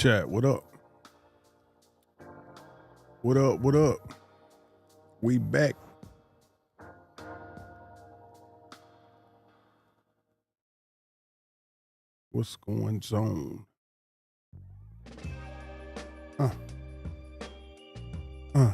chat. What up? What up? What up? We back. What's going on? Huh. Huh.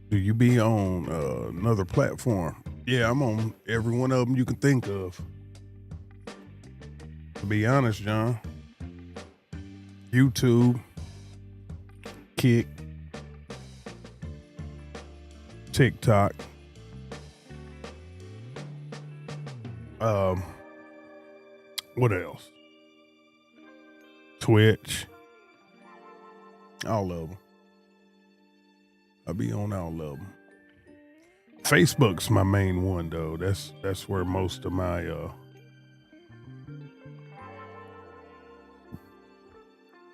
Do you be on another platform? Yeah, I'm on every one of them you can think of. To be honest, John, YouTube, Kick, TikTok, what else? Twitch, all of them. I'll be on all of them. Facebook's my main one though. That's where most of my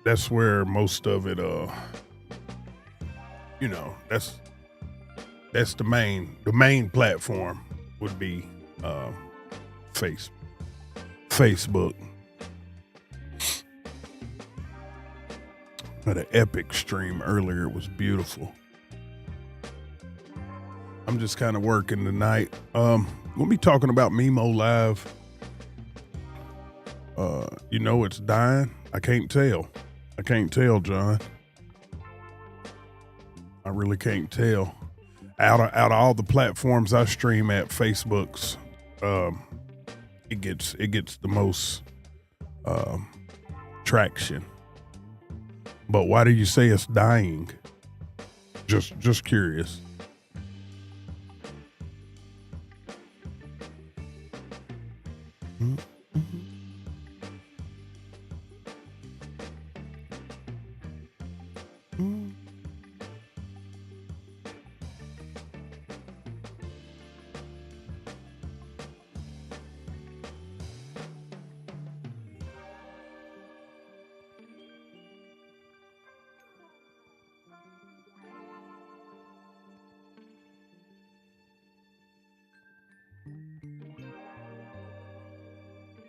that's where most of it you know, that's the main platform would be Facebook. Had an epic stream earlier. It was beautiful. I'm just kind of working tonight. We'll be talking about mimoLive. You know it's dying. I can't tell, John. I really can't tell. Out of all the platforms I stream at, Facebook's it gets the most traction. But why do you say it's dying? Just curious.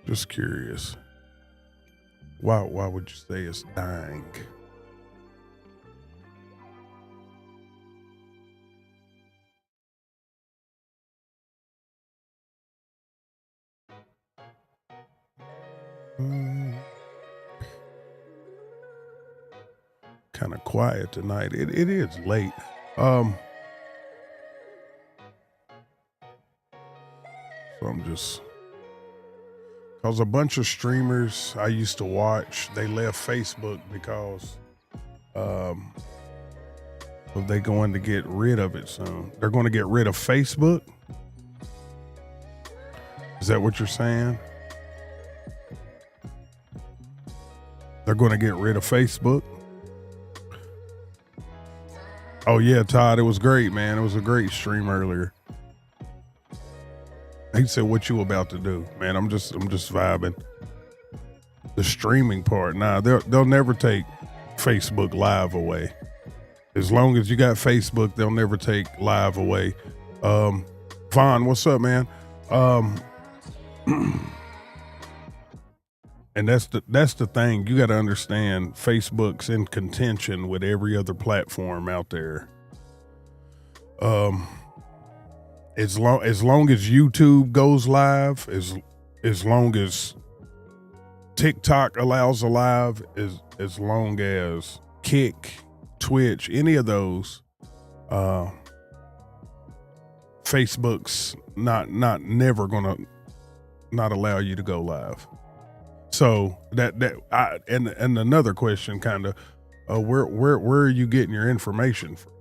Just curious. Why would you say it's dying? Kind of quiet tonight. It is late. So I'm just, cause a bunch of streamers I used to watch, they left Facebook because they're going to get rid of it soon. They're going to get rid of Facebook. Is that what you're saying? They're going to get rid of Facebook. Oh yeah, Todd, it was great, man. It was a great stream earlier. He said, "What you about to do, man?" I'm just vibing. The streaming part, nah, they'll never take Facebook Live away. As long as you got Facebook, they'll never take Live away. Vaughn, what's up, man? And that's the thing. You got to understand, Facebook's in contention with every other platform out there. As long as YouTube goes live, as long as TikTok allows a live, as long as Kick, Twitch, any of those, Facebook's not never gonna not allow you to go live. So and another question, kind of, where are you getting your information from?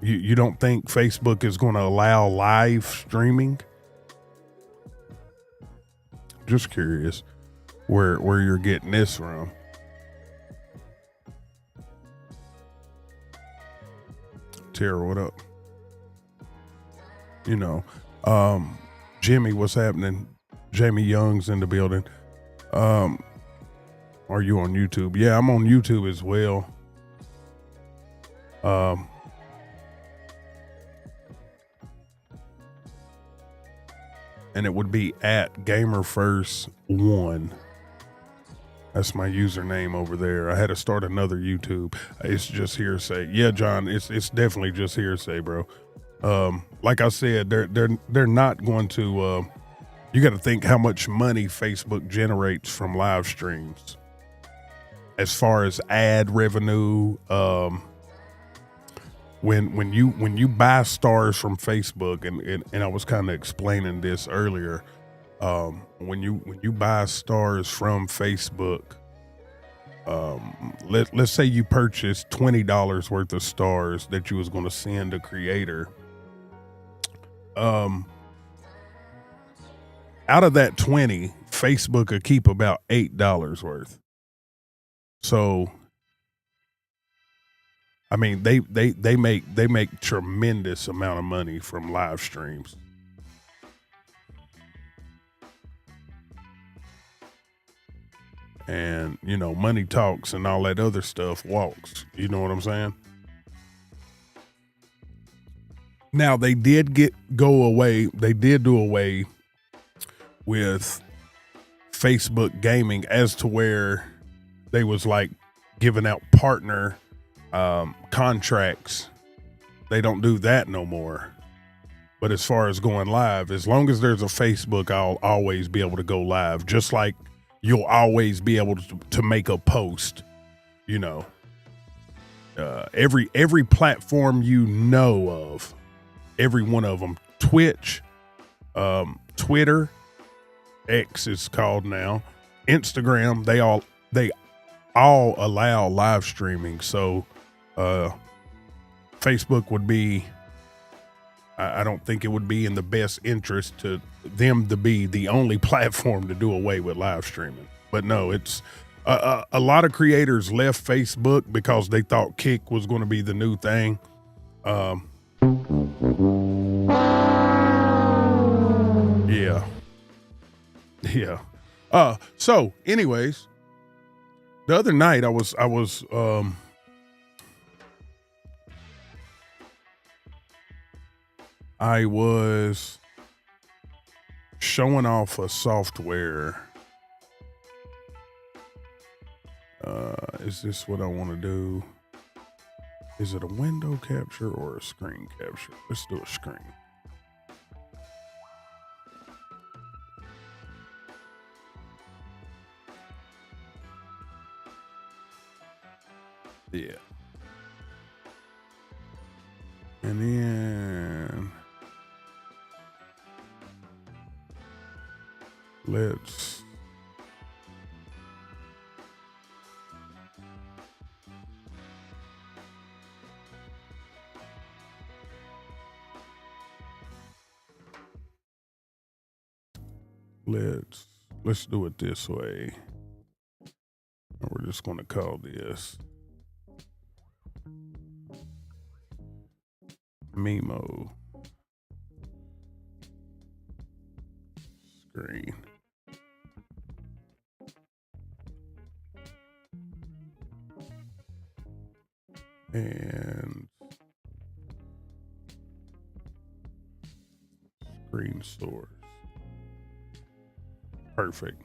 You don't think Facebook is going to allow live streaming? Just curious where you're getting this from. Tara, what up? You know, Jimmy, what's happening? Jamie Young's in the building. Are you on YouTube? Yeah, I'm on YouTube as well. And it would be at GamerFirst1. That's my username over there. I had to start another YouTube. It's just hearsay. Yeah, John, it's definitely just hearsay, bro. Like I said, they're not going to. You got to think how much money Facebook generates from live streams, as far as ad revenue. When you buy stars from Facebook, and I was kind of explaining this earlier. When you buy stars from Facebook, let's say you purchased $20 worth of stars that you was going to send a creator. Out of that 20, Facebook could keep about $8 worth. So, I mean, they make tremendous amount of money from live streams. And, you know, money talks and all that other stuff walks. You know what I'm saying? Now, they did do away with Facebook gaming, as to where they was like giving out partner contracts. They don't do that no more. But as far as going live, as long as there's a Facebook, I'll always be able to go live. Just like you'll always be able to make a post, you know. Every platform you know of, every one of them, Twitch, Twitter, X is called now, Instagram, they all allow live streaming. So Facebook would be, I don't think it would be in the best interest to them to be the only platform to do away with live streaming. But no, it's a lot of creators left Facebook because they thought Kick was going to be the new thing. Yeah. So anyways, the other night I was showing off a software. Is this what I want to do? Is it a window capture or a screen capture? Let's do a screen. Yeah. And then let's do it this way. And we're just going to call this Mimo screen. And screen source. Perfect.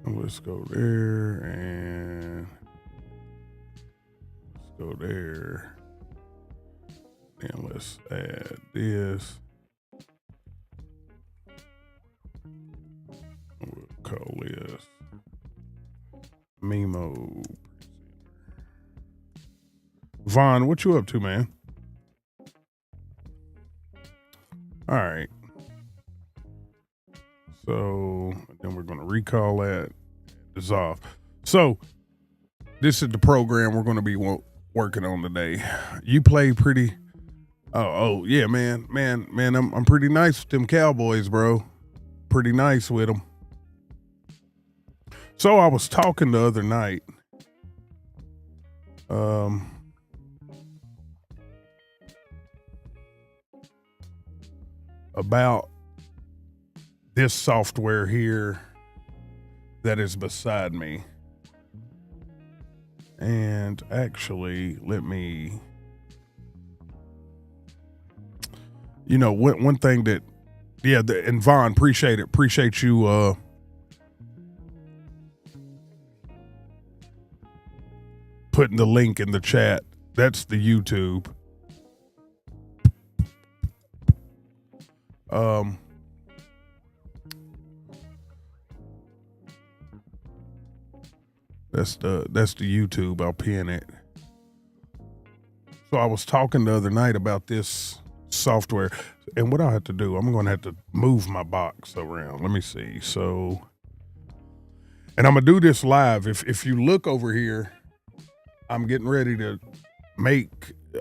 Let's go there and let's go there. And let's add this. We'll Mimo. Vaughn, what you up to, man? All right. So then we're going to recall that. Dissolve. So this is the program we're going to be working on today. You play pretty. Oh yeah, man. I'm pretty nice with them Cowboys, bro. Pretty nice with them. So I was talking the other night. About this software here that is beside me. And actually, let me, one thing that, and Vaughn, appreciate you, putting the link in the chat. That's the YouTube. That's the YouTube. I'll pin it. So I was talking the other night about this software, and what I have to do, I'm going to have to move my box around. Let me see. So, and I'm going to do this live. If you look over here, I'm getting ready to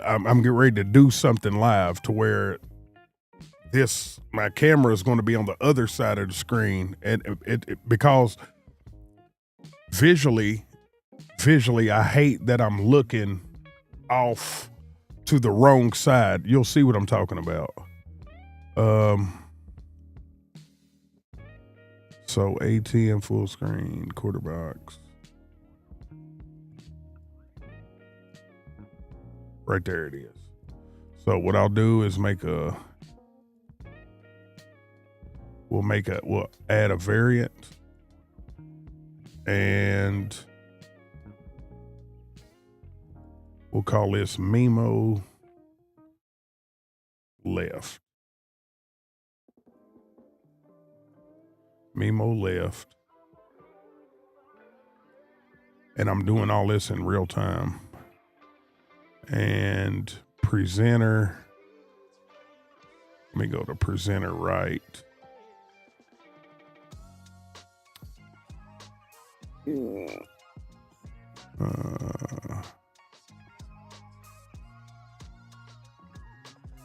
I'm getting ready to do something live to where my camera is going to be on the other side of the screen, and it because visually, I hate that I'm looking off to the wrong side. You'll see what I'm talking about. So ATM full screen, quarter box. Right there it is. So what I'll do is we'll add a variant, and we'll call this mimoLive. mimoLive. And I'm doing all this in real time. And presenter. Let me go to presenter right.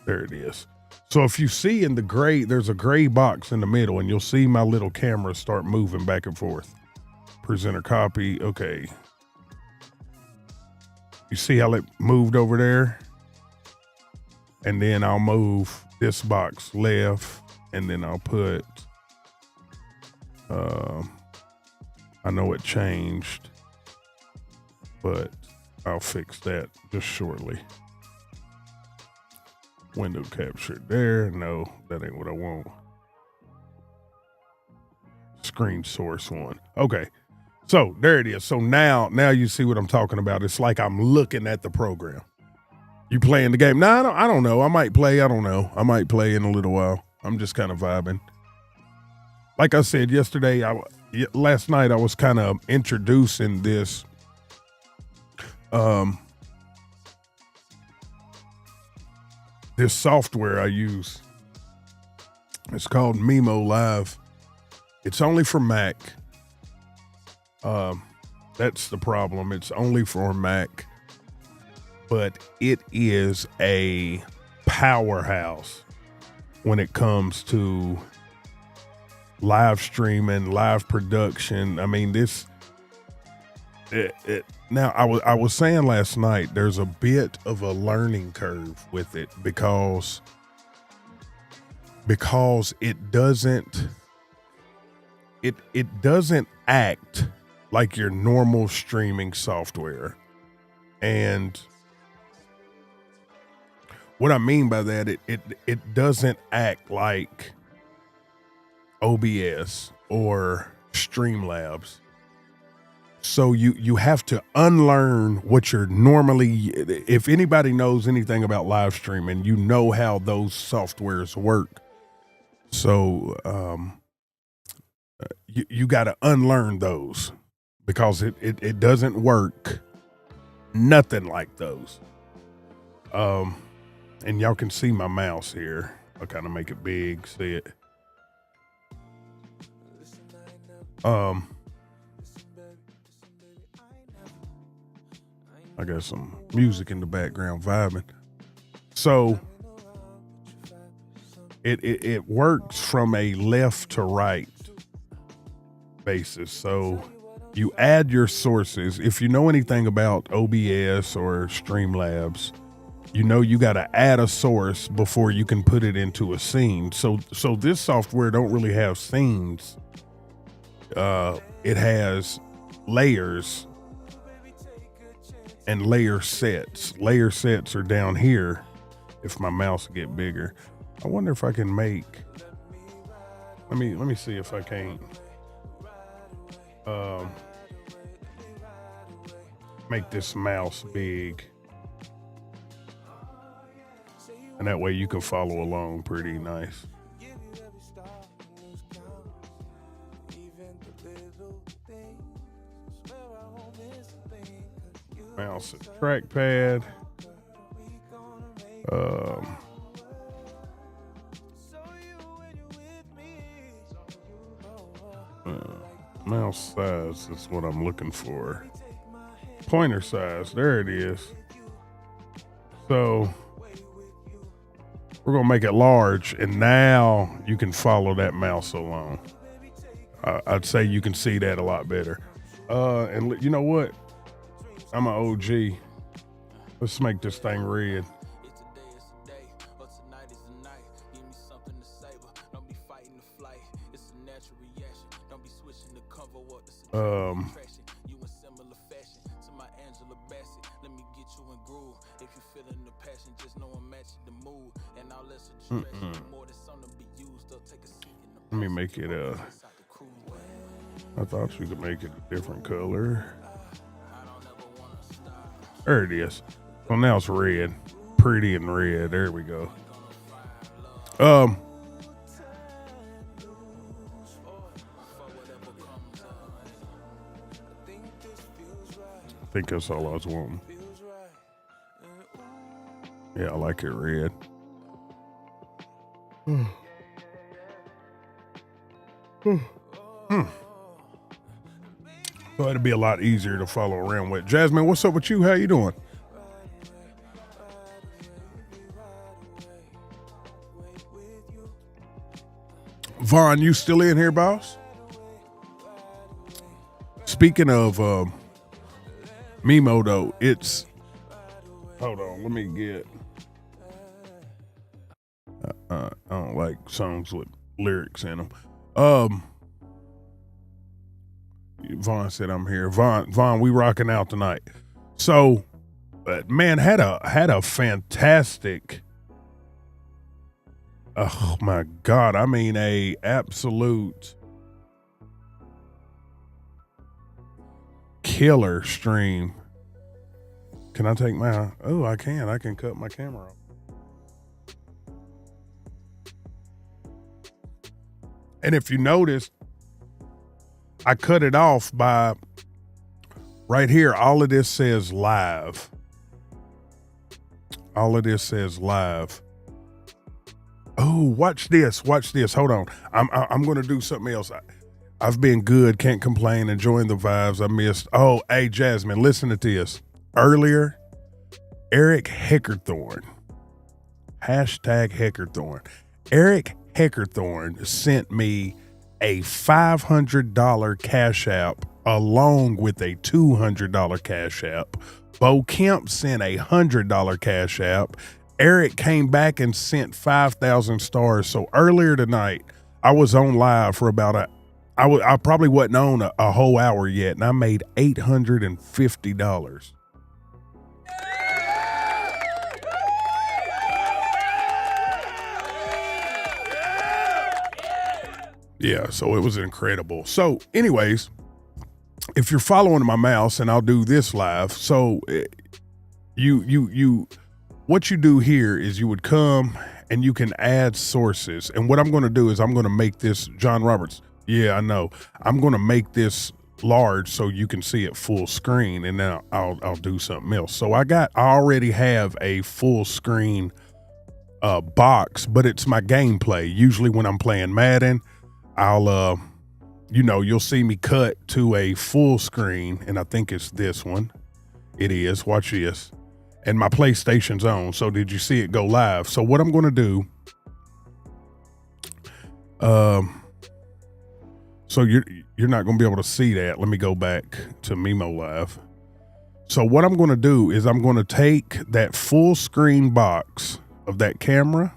There it is. So if you see in the gray, there's a gray box in the middle, and you'll see my little camera start moving back and forth. Presenter copy. Okay. You see how it moved over there? And then I'll move this box left, and then I'll put, I know it changed, but I'll fix that just shortly. Window capture there. No, that ain't what I want. Screen source one. Okay. So there it is. So now you see what I'm talking about. It's like I'm looking at the program. You playing the game? No, I don't know. I might play. I don't know. I might play in a little while. I'm just kind of vibing. Like I said yesterday, last night I was kind of introducing this. This software I use. It's called mimoLive. It's only for Mac. That's the problem. It's only for Mac, but it is a powerhouse when it comes to live streaming, live production. I mean, now I was saying last night, there's a bit of a learning curve with it because it doesn't act like your normal streaming software. And what I mean by that, it doesn't act like OBS or Streamlabs. So you have to unlearn what you're normally, if anybody knows anything about live streaming, you know how those softwares work. So you got to unlearn those because it doesn't work. Nothing like those. And y'all can see my mouse here. I'll kind of make it big, see it. I got some music in the background vibing. So it works from a left to right basis. So you add your sources. If you know anything about OBS or Streamlabs, you know you got to add a source before you can put it into a scene. So this software don't really have scenes. It has layers and layer sets. Layer sets are down here. If my mouse get bigger, I wonder if I can make. Let me see if I can't make this mouse big, and that way you can follow along pretty nice. Mouse and trackpad. Mouse size is what I'm looking for. Pointer size, there it is. So we're gonna make it large, and now you can follow that mouse along. I'd say you can see that a lot better. And you know what? I'm an OG. Let's make this thing red. Let me make it I thought you could make it a different color. There it is. Well, now it's red. Pretty and red. There we go. I think that's all I was wanting. Yeah, I like it red. So it'd be a lot easier to follow around with. Jasmine, what's up with you? How you doing? Vaughn, you still in here, boss? Speaking of Mimo, though, it's... Hold on, let me get... I don't like songs with lyrics in them. Vaughn said I'm here. Vaughn, we rocking out tonight. So, man, had a fantastic... Oh, my God. I mean, a absolute... killer stream. Can I take my... Oh, I can cut my camera off. And if you notice, I cut it off by right here. All of this says live. All of this says live. Oh, watch this. Watch this. Hold on. I'm going to do something else. I've been good. Can't complain. Enjoying the vibes. I missed. Oh, hey, Jasmine, listen to this. Earlier, Eric Heckerthorn. Hashtag Heckerthorn. Eric Heckerthorn sent me a $500 Cash App along with a $200 Cash App. Bo Kemp sent a $100 Cash App. Eric came back and sent 5,000 stars. So earlier tonight, I was on live for about I probably wasn't on a whole hour yet, and I made $850. Yeah, so it was incredible. So anyways, if you're following my mouse, and I'll do this live. So you what you do here is you would come and you can add sources. And what I'm going to do is I'm going to make this John Roberts. Yeah, I know. I'm going to make this large so you can see it full screen, and then I'll do something else. So I already have a full screen box, but it's my gameplay. Usually when I'm playing Madden, I'll you'll see me cut to a full screen, and I think it's this one. It is. Watch this. And my PlayStation's on. So did you see it go live? So what I'm going to do, so you're not going to be able to see that. Let me go back to mimoLive. So what I'm going to do is I'm going to take that full screen box of that camera.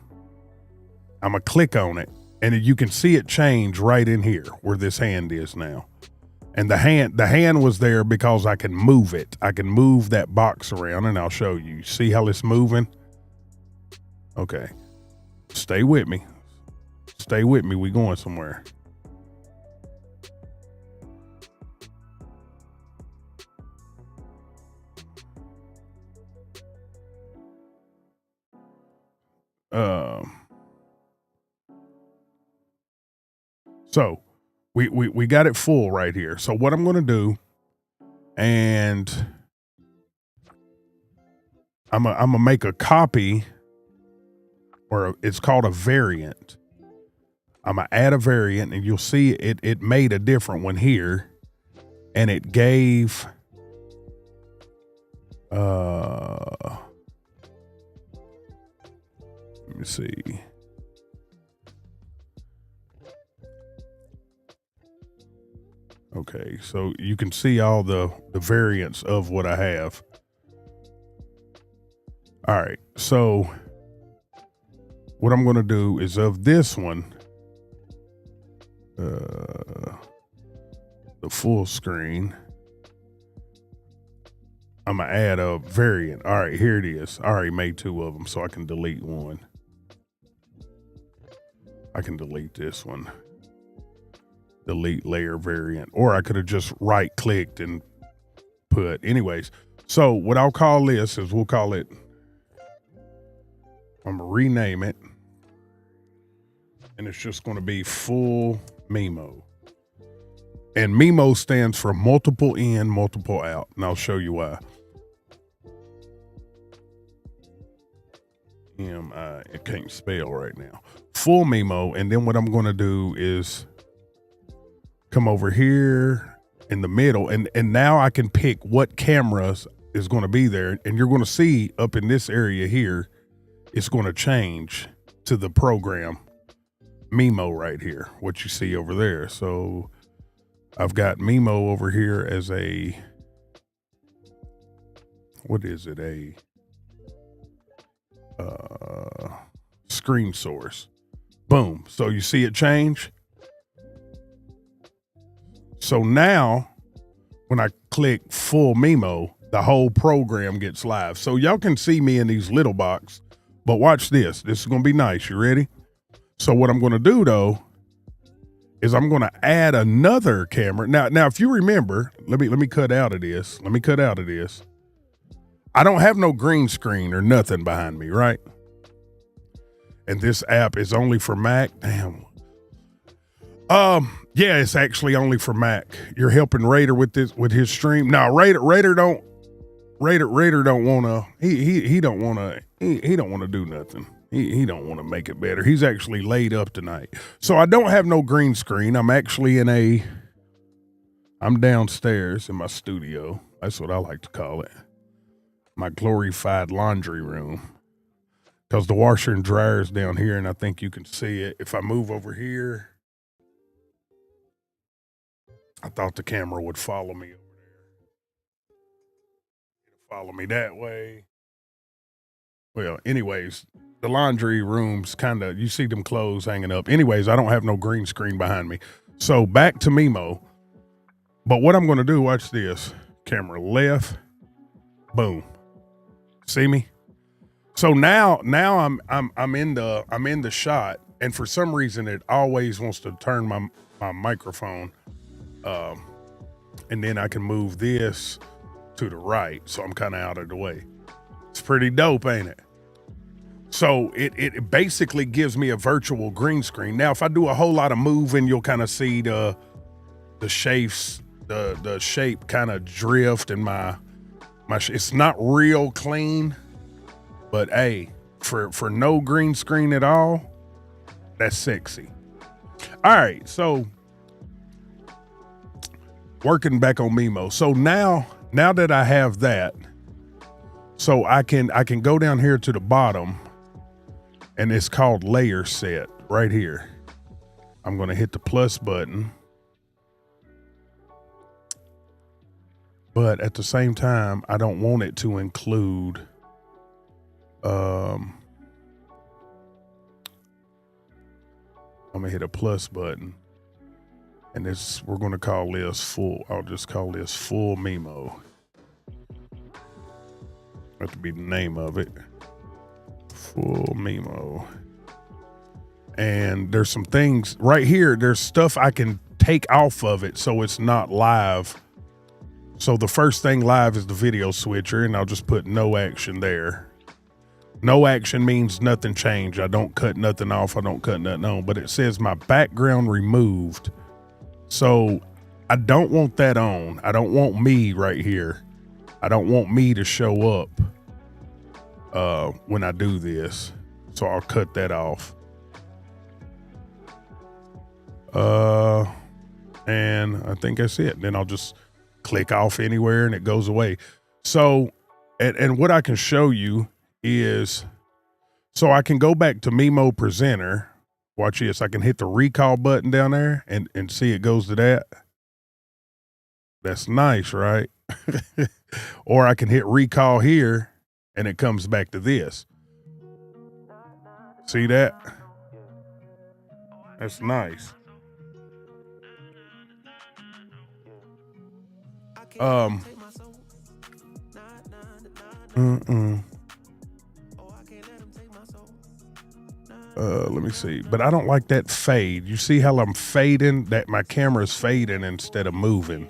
I'm going to click on it, and you can see it change right in here where this hand is now. And the hand was there because I can move it. I can move that box around, and I'll show you. See how it's moving? Okay. Stay with me. Stay with me. We going somewhere. So we got it full right here. So what I'm going to do, and I'm gonna make a copy, or it's called a variant. I'm gonna add a variant, and you'll see it made a different one here, and it gave let me see. Okay, so you can see all the variants of what I have. All right, so what I'm going to do is of this one, the full screen, I'm going to add a variant. All right, here it is. I already made 2 of them, so I can delete one. I can delete this one. Delete layer variant, or I could have just right clicked and put. Anyways, so what I'll call this is, we'll call it, I'm gonna rename it, and it's just going to be full Mimo. And Mimo stands for multiple in, multiple out, and I'll show you why. It can't spell right now. Full Mimo, and then what I'm going to do is come over here in the middle, and now I can pick what cameras is going to be there, and you're going to see up in this area here, it's going to change to the program Mimo right here, what you see over there. So I've got Mimo over here as a, what is it, a screen source. Boom. So you see it change. So now when I click full Mimo, the whole program gets live. So y'all can see me in these little box, but watch this. This is going to be nice. You ready? So what I'm going to do though is I'm going to add another camera. Now if you remember, let me cut out of this. Let me cut out of this. I don't have no green screen or nothing behind me, right? And this app is only for Mac. Damn. Yeah, it's actually only for Mac. You're helping Raider with his stream. Now Raider don't wanna he don't wanna do nothing. He don't want to make it better. He's actually laid up tonight. So I don't have no green screen. I'm actually I'm downstairs in my studio. That's what I like to call it. My glorified laundry room. Because the washer and dryer is down here, and I think you can see it. If I move over here, I thought the camera would follow me over there. Follow me that way. Well, anyways, the laundry room's kind of, you see them clothes hanging up. Anyways, I don't have no green screen behind me. So back to Mimo. But what I'm going to do, watch this. Camera left. Boom. See me? So now I'm in the shot, and for some reason it always wants to turn my microphone, and then I can move this to the right, so I'm kind of out of the way. It's pretty dope, ain't it? So it basically gives me a virtual green screen. Now, if I do a whole lot of moving, you'll kind of see the shapes the shape kind of drift and my it's not real clean, but hey, for no green screen at all, that's sexy. All right, so working back on Mimo. So now that I have that, so I can go down here to the bottom, and it's called layer set right here. I'm going to hit the plus button. But at the same time, I don't want it to include I'm going to hit a plus button. And we're going to call this full. I'll just call this full Mimo. That to be the name of it. Full Mimo. And there's some things right here. There's stuff I can take off of it so it's not live. So the first thing live is the video switcher, and I'll just put no action there. No action means nothing changed. I don't cut nothing off. I don't cut nothing on. But it says my background removed. So I don't want that on. I don't want me right here. I don't want me to show up when I do this. So I'll cut that off. And I think that's it. Then I'll just click off anywhere and it goes away. So, and what I can show you is, so I can go back to Mimo Presenter. Watch this. I can hit the recall button down there and see it goes to that. That's nice, right? Or I can hit recall here and it comes back to this. See that? That's nice. Let me see. But I don't like that fade. You see how I'm fading? That my camera's fading instead of moving.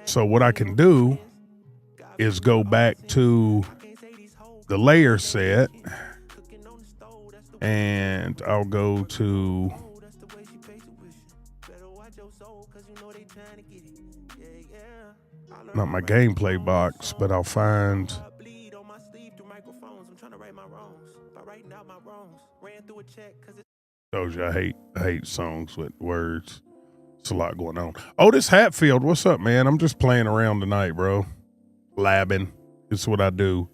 So what I can do is go back to the layer set and I'll go to not my gameplay box, but I'll find. Told you I hate songs with words. It's a lot going on. Otis Hatfield, what's up, man? I'm just playing around tonight, bro. Labbing. It's what I do.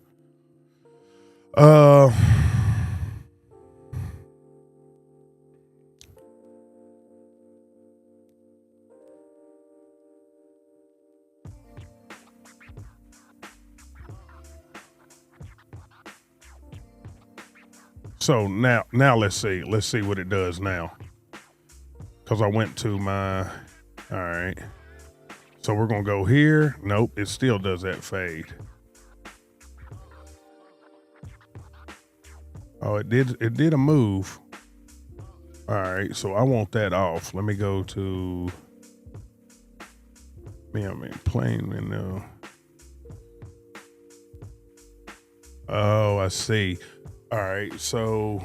So now let's see what it does now. Cause I went to my, all right. So we're going to go here. Nope. It still does that fade. Oh, it did a move. All right. So I want that off. Let me go to, plain window. Oh, I see. All right, so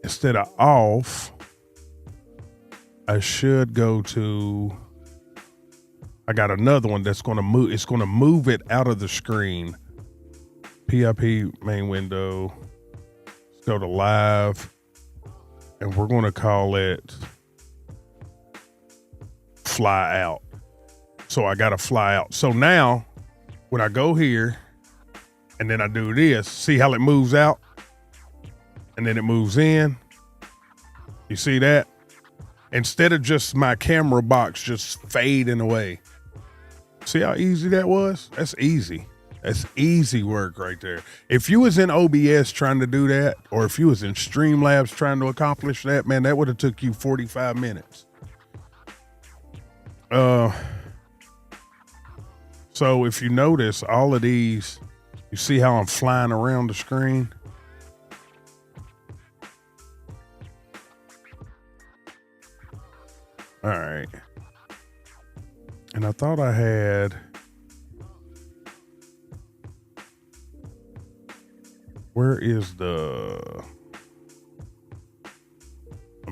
instead of off, I should go to, I got another one that's going to move. It's going to move it out of the screen. PIP main window. Let's go to live. And we're going to call it fly out. So I got to fly out. So now when I go here, and then I do this, see how it moves out? And then it moves in. You see that? Instead of just my camera box just fading away. See how easy that was? That's easy. That's easy work right there. If you was in OBS trying to do that, or if you was in Streamlabs trying to accomplish that, man, that would have took you 45 minutes. So if you notice all of these, you see how I'm flying around the screen? All right. And I thought I had, where is the,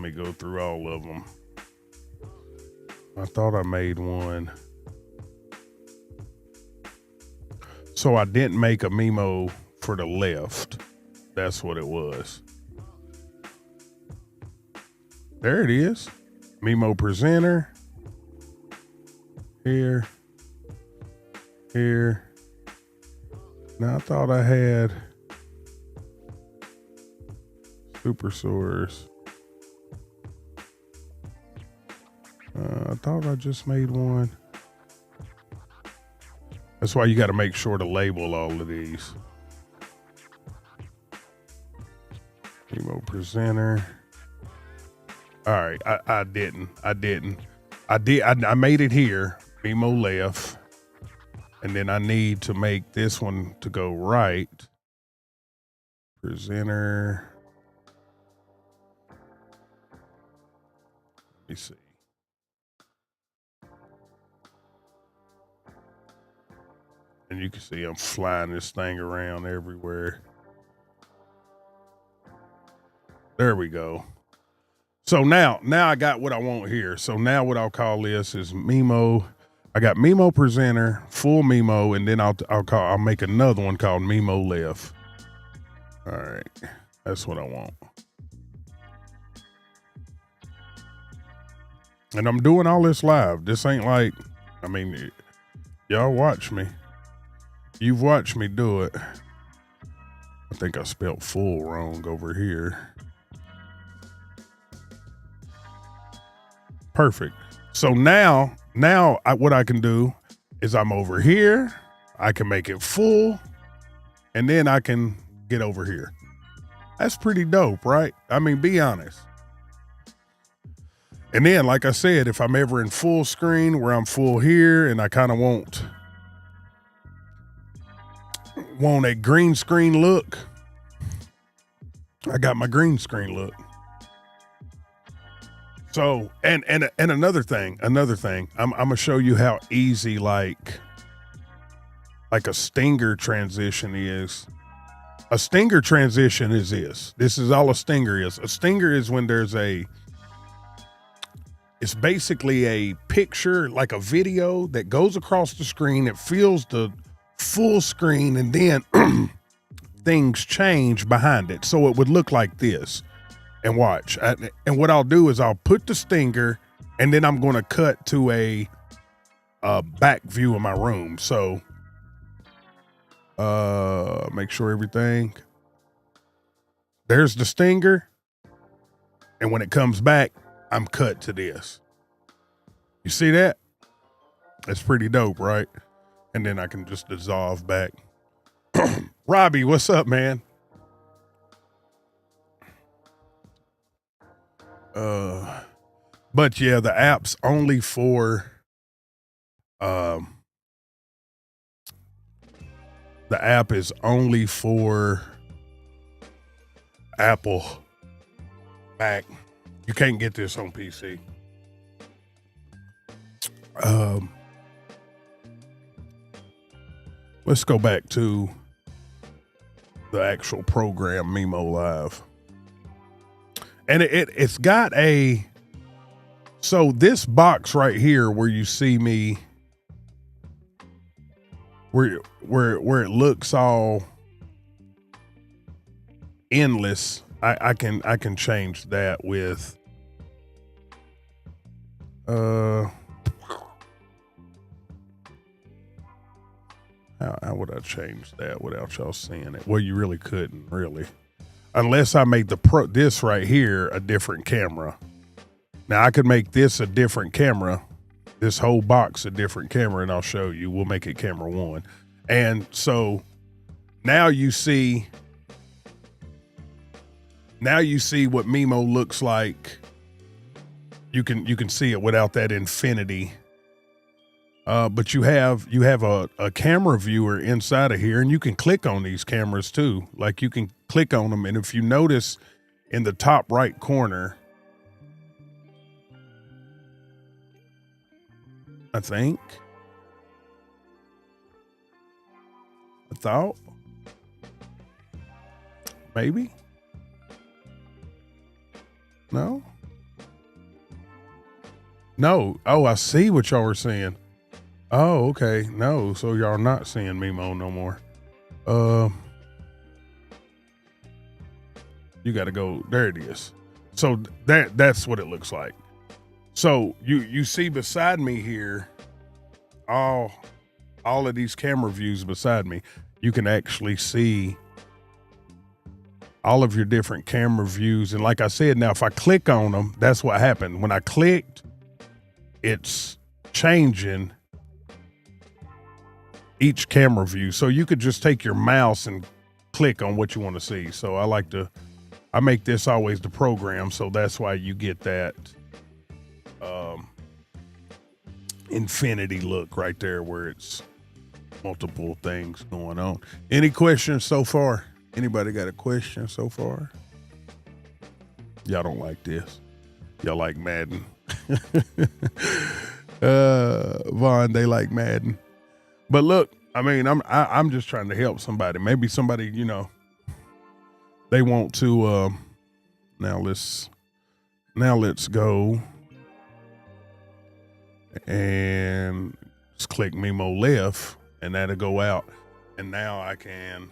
me go through all of them. I thought I made one. So I didn't make a mimo for the left. That's what it was. There it is. Mimo presenter. Here. Now I thought I had super source. I thought I just made one. That's why you got to make sure to label all of these. Mimo presenter. All right, I didn't. I made it here. Mimo left. And then I need to make this one to go right. Presenter. Let me see. And you can see I'm flying this thing around everywhere. There we go. So now I got what I want here. So now what I'll call this is Mimo. I got Mimo presenter, full Mimo, and then I'll make another one called Mimo left. All right, that's what I want. And I'm doing all this live. This ain't like, I mean, y'all watch me. You've watched me do it. I think I spelled full wrong over here. Perfect. So now what I can do is I'm over here. I can make it full, and then I can get over here. That's pretty dope, right? I mean, be honest. And then, like I said, if I'm ever in full screen where I'm full here and I kind of want a green screen look, I got my green screen look. So, and another thing, I'm gonna show you how easy like a stinger transition is. A stinger transition is this. This is all a stinger is. A stinger is when it's basically a picture, like a video that goes across the screen. It fills the full screen, and then things change behind it. So it would look like this. And watch. And what I'll do is I'll put the stinger, and then I'm going to cut to a back view of my room. So make sure everything. There's the stinger. And when it comes back, I'm cut to this. You see that? It's pretty dope, right? And then I can just dissolve back. Robbie, what's up, man? But yeah, the app's only for the app is only for Apple Mac. You can't get this on PC. Let's go back to the actual program mimoLive. And it's got so this box right here where you see me, where it looks all endless, I can change that with how would I change that without y'all seeing it? Well, you really couldn't, really. Unless I made this right here a different camera. Now I could make this a different camera, this whole box a different camera, and I'll show you. We'll make it camera 1. And so now you see what Mimo looks like. You can see it without that infinity. But you have a camera viewer inside of here, and you can click on these cameras too. Like you can click on them, and if you notice in the top right corner, I thought maybe no. No. Oh, I see what y'all were saying. Oh, okay. No, so y'all not seeing Mimo no more. You got to go. There it is. So that's what it looks like. So you see beside me here, all of these camera views beside me, you can actually see all of your different camera views. And like I said, now if I click on them, that's what happened. When I clicked, it's changing each camera view. So you could just take your mouse and click on what you want to see. So I make this always the program. So that's why you get that infinity look right there where it's multiple things going on. Any questions so far? Anybody got a question so far? Y'all don't like this. Y'all like Madden. Vaughn, they like Madden. But look, I mean, I'm just trying to help somebody. Maybe somebody, they want to now let's go and just click mimoLive and that'll go out. And now I can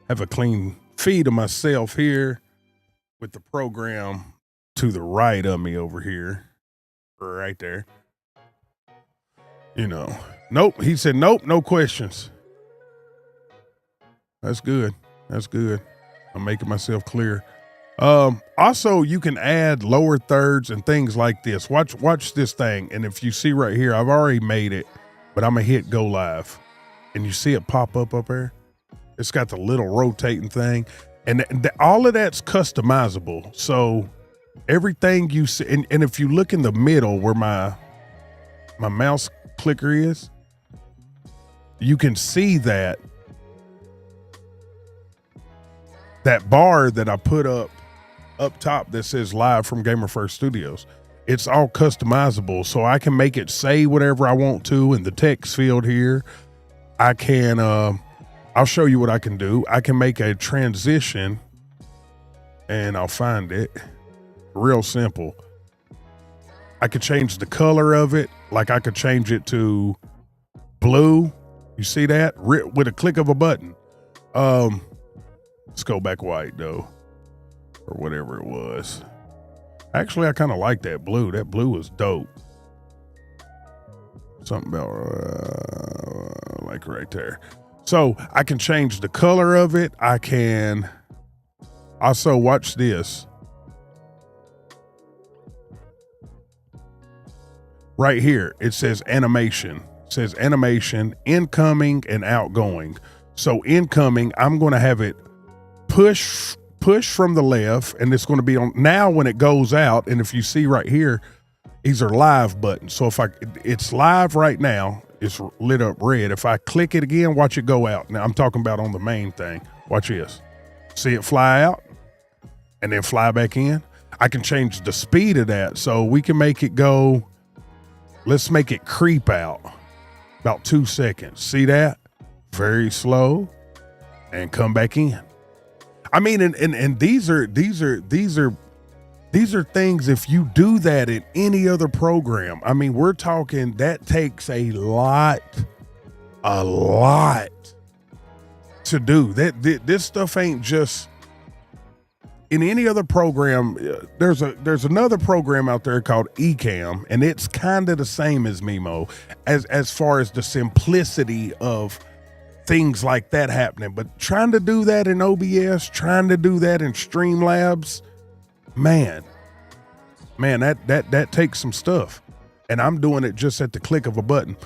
have a clean feed of myself here with the program to the right of me over here. Right there. Nope. He said, nope, no questions. That's good. I'm making myself clear. Also, you can add lower thirds and things like this. Watch this thing. And if you see right here, I've already made it, but I'm going to hit go live. And you see it pop up there? It's got the little rotating thing. And all of that's customizable. So everything you see, and if you look in the middle where my mouse clicker is, you can see that bar that I put up top that says live from Gamer First Studios. It's all customizable, so I can make it say whatever I want to in the text field here. I can, I'll show you what I can do. I can make a transition, and I'll find it. Real simple. I could change the color of it. Like I could change it to blue. You see that? With a click of a button. Let's go back white though, or whatever it was. Actually, I kind of like that blue. That blue was dope. Something about like right there. So I can change the color of it. I can also watch this. Right here, it says animation. It says animation, incoming and outgoing. So incoming, I'm going to have it push from the left, and it's going to be on now when it goes out. And if you see right here, these are live buttons. So if it's live right now, it's lit up red. If I click it again, watch it go out. Now I'm talking about on the main thing. Watch this. See it fly out and then fly back in. I can change the speed of that. So we can make it go, let's make it creep out about 2 seconds. See that? Very slow and come back in. I mean, and these are things, if you do that in any other program, I mean, we're talking that takes a lot to do. This stuff ain't just in any other program. There's another program out there called Ecamm, and it's kind of the same as Mimo as far as the simplicity of things like that happening. But trying to do that in OBS, trying to do that in Streamlabs, man, that takes some stuff. And I'm doing it just at the click of a button.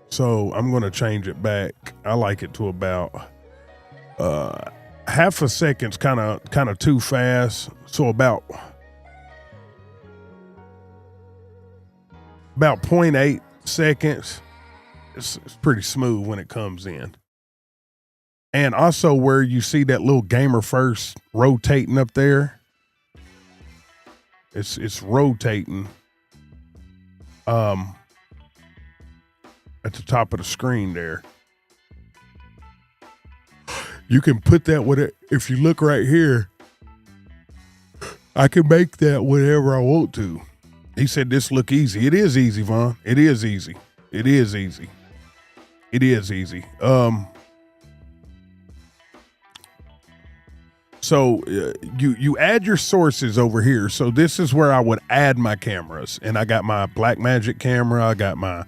So I'm going to change it back. I like it to about half a second's kind of too fast. So about 0.8 seconds. It's pretty smooth when it comes in. And also where you see that little Gamer First rotating up there, it's rotating at the top of the screen there. You can put that with it. If you look right here, I can make that whenever I want to. He said this look easy. It is easy, Vaughn. It is easy. It is easy. It is easy. So you add your sources over here. So this is where I would add my cameras, and I got my Blackmagic camera. I got my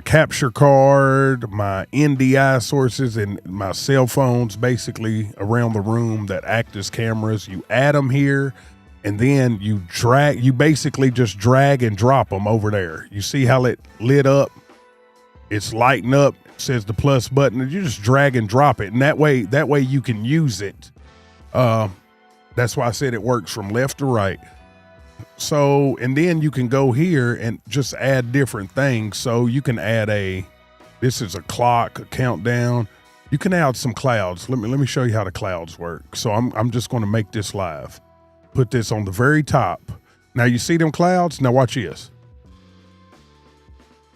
capture card, my NDI sources, and my cell phones basically around the room that act as cameras. You add them here, and then you basically just drag and drop them over there. You see how it lit up? It's lighting up. It says the plus button, and you just drag and drop it, and that way you can use it. That's why I said it works from left to right. So, and then you can go here and just add different things. So you can add this is a clock, a countdown. You can add some clouds. Let me show you how the clouds work. So I'm just going to make this live. Put this on the very top. Now you see them clouds? Now watch this.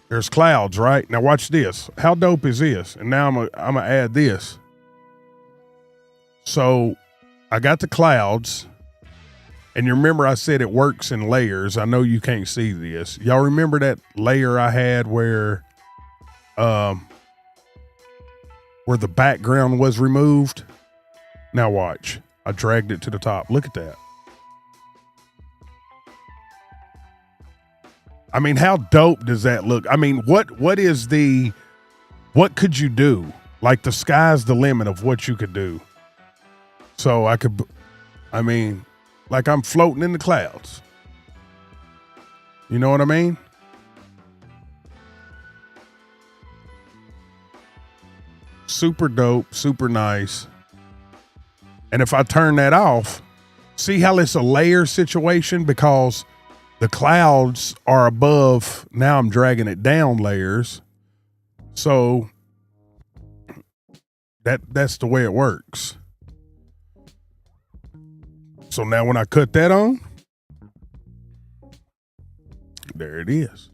There's clouds, right? Now watch this. How dope is this? And now I'm gonna add this. So I got the clouds, and you remember I said it works in layers. I know you can't see this. Y'all remember that layer I had where the background was removed? Now watch. I dragged it to the top. Look at that. I mean, how dope does that look? I mean, what could you do? Like, the sky's the limit of what you could do. So like I'm floating in the clouds. You know what I mean? Super dope, super nice. And if I turn that off, see how it's a layer situation because the clouds are above. Now I'm dragging it down layers. So that's the way it works. So now when I cut that on, there it is.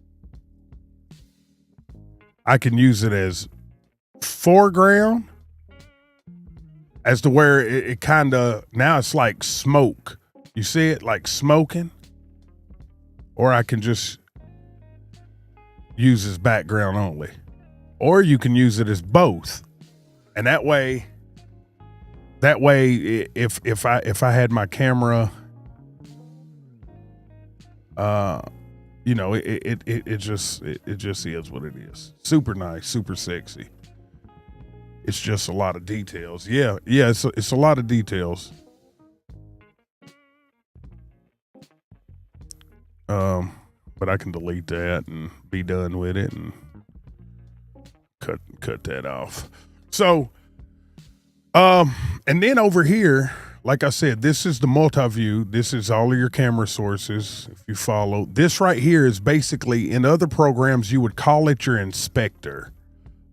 I can use it as foreground as to where it kind of, now it's like smoke. You see it like smoking? Or I can just use as background only. Or you can use it as both. And that way, if I had my camera, it just is what it is. Super nice, super sexy. It's just a lot of details. Yeah, it's a lot of details. But I can delete that and be done with it and cut that off. So, and then over here, like I said, this is the multi-view. This is all of your camera sources. If you follow, this right here is basically, in other programs, you would call it your inspector.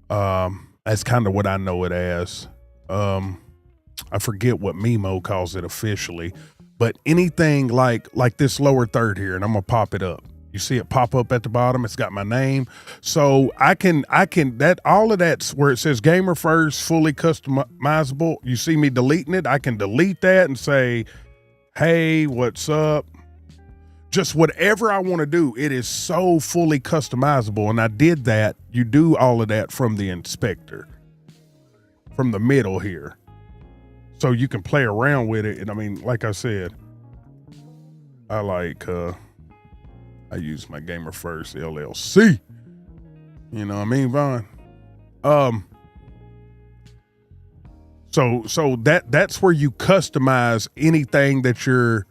That's kind of what I know it as. I forget what Mimo calls it officially, but anything like this lower third here, and I'm gonna pop it up. You see it pop up at the bottom. It's got my name. So I can that all of that's where it says gamer first, fully customizable. You see me deleting it. I can delete that and say, hey, what's up? Just whatever I want to do. It is so fully customizable. And I did that. You do all of that from the inspector, from the middle here. So you can play around with it. And I mean, like I said, I use my Gamer First LLC. You know what I mean, Vaughn? So that's where you customize anything that you're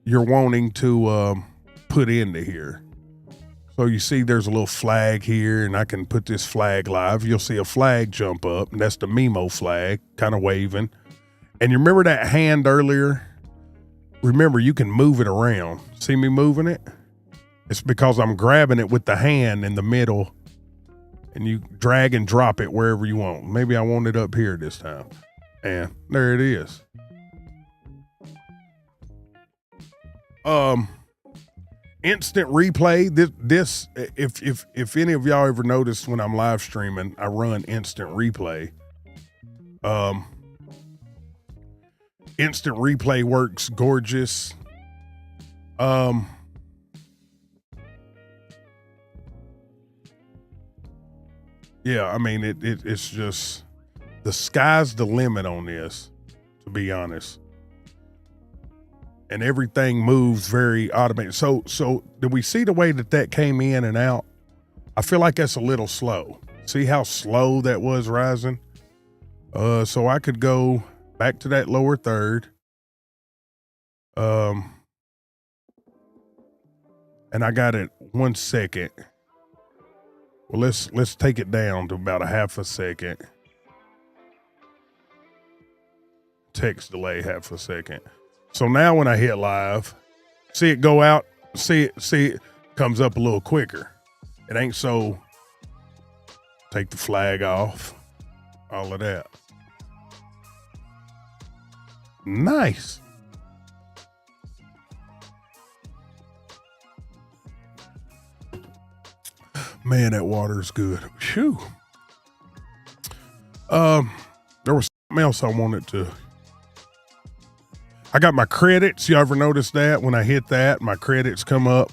wanting to put into here. So you see there's a little flag here, and I can put this flag live. You'll see a flag jump up, and that's the Mimo flag, kind of waving. And you remember that hand earlier? Remember, you can move it around. See me moving it? It's because I'm grabbing it with the hand in the middle, and you drag and drop it wherever you want. Maybe I want it up here this time. And there it is. Instant replay. This if any of y'all ever noticed when I'm live streaming, I run instant replay. Instant replay works gorgeous. Yeah, I mean, it's just the sky's the limit on this, to be honest. And everything moves very automated. So did we see the way that came in and out? I feel like that's a little slow. See how slow that was rising? So I could go back to that lower third. And I got it 1 second. Well, let's take it down to about a half a second. Text delay half a second. So now when I hit live, see it go out, see it comes up a little quicker. It ain't so, take the flag off, all of that. Nice. Man, that water's good. Phew. There was something else I wanted to. I got my credits. You ever notice that when I hit that, my credits come up?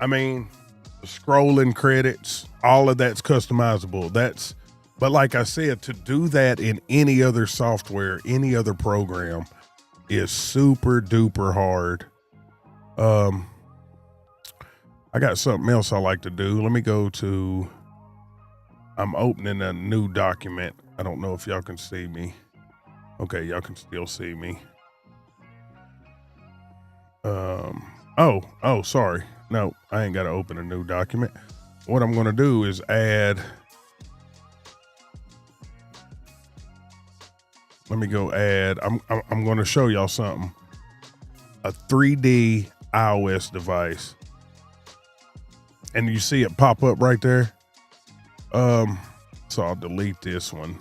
I mean, the scrolling credits, all of that's customizable. But like I said, to do that in any other software, any other program is super duper hard. I got something else I like to do. Let me go to, I'm opening a new document. I don't know if y'all can see me. Okay, y'all can still see me. Oh, sorry. No, I ain't got to open a new document. What I'm going to do is add, let me go add, I'm going to show y'all something. A 3D iOS device. And you see it pop up right there. So I'll delete this one.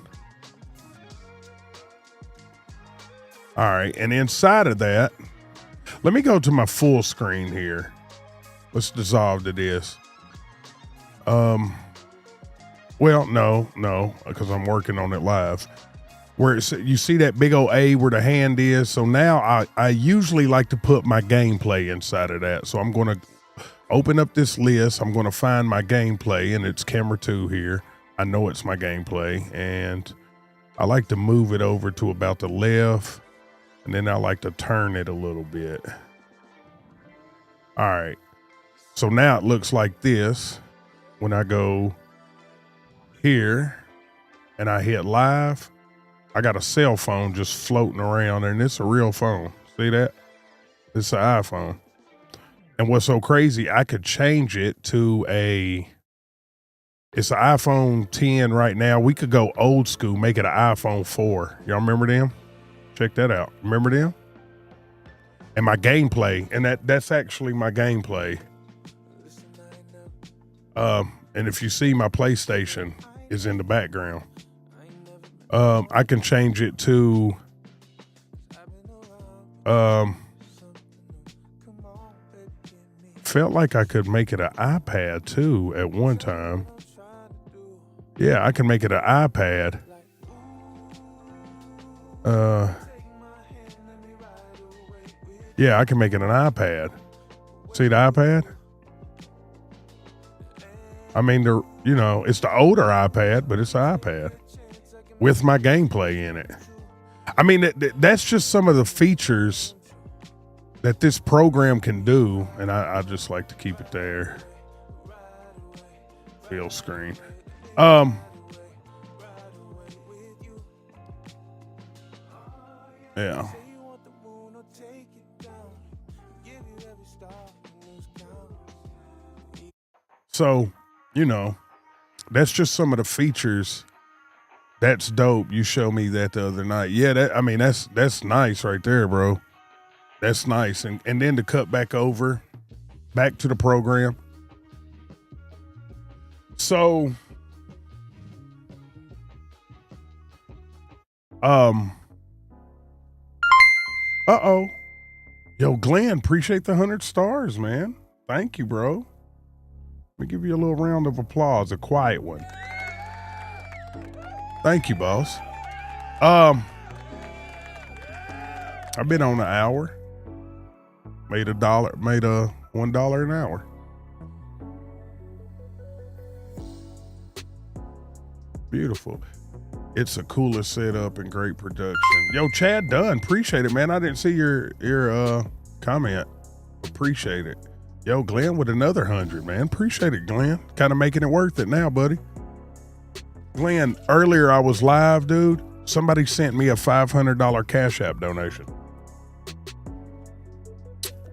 All right. And inside of that, let me go to my full screen here. Let's dissolve to this. Well, no, because I'm working on it live. Where it's, you see that big old A where the hand is. So now I usually like to put my gameplay inside of that. So I'm going to open up this list. I'm going to find my gameplay, and it's camera 2 here. I know it's my gameplay, and I like to move it over to about the left, and then I like to turn it a little bit. All right. So now it looks like this when I go here and I hit live. I got a cell phone just floating around, and it's a real phone. See that? It's an iPhone. And what's so crazy, I could change it to it's an iPhone 10 right now. We could go old school, make it an iPhone 4. Y'all remember them? Check that out. Remember them? And my gameplay, and that's actually my gameplay. And if you see, my PlayStation is in the background. I can change it to felt like I could make it an iPad too at one time. Yeah, I can make it an iPad. Yeah, I can make it an iPad. See the iPad? I mean, it's the older iPad, but it's an iPad with my gameplay in it. I mean, that's just some of the features that this program can do, and I just like to keep it there. Fill screen. Yeah. So, that's just some of the features. That's dope. You showed me that the other night. Yeah, that's nice right there, bro. That's nice. And then to cut back to the program. So, yo, Glenn, appreciate the 100 stars, man. Thank you, bro. Let me give you a little round of applause, a quiet one. Thank you, boss. I've been on an hour. Made a $1 an hour. Beautiful. It's a cooler setup and great production. Yo, Chad Dunn, appreciate it, man. I didn't see your comment. Appreciate it. Yo, Glenn with another 100, man. Appreciate it, Glenn. Kind of making it worth it now, buddy. Glenn, earlier I was live, dude. Somebody sent me a $500 Cash App donation.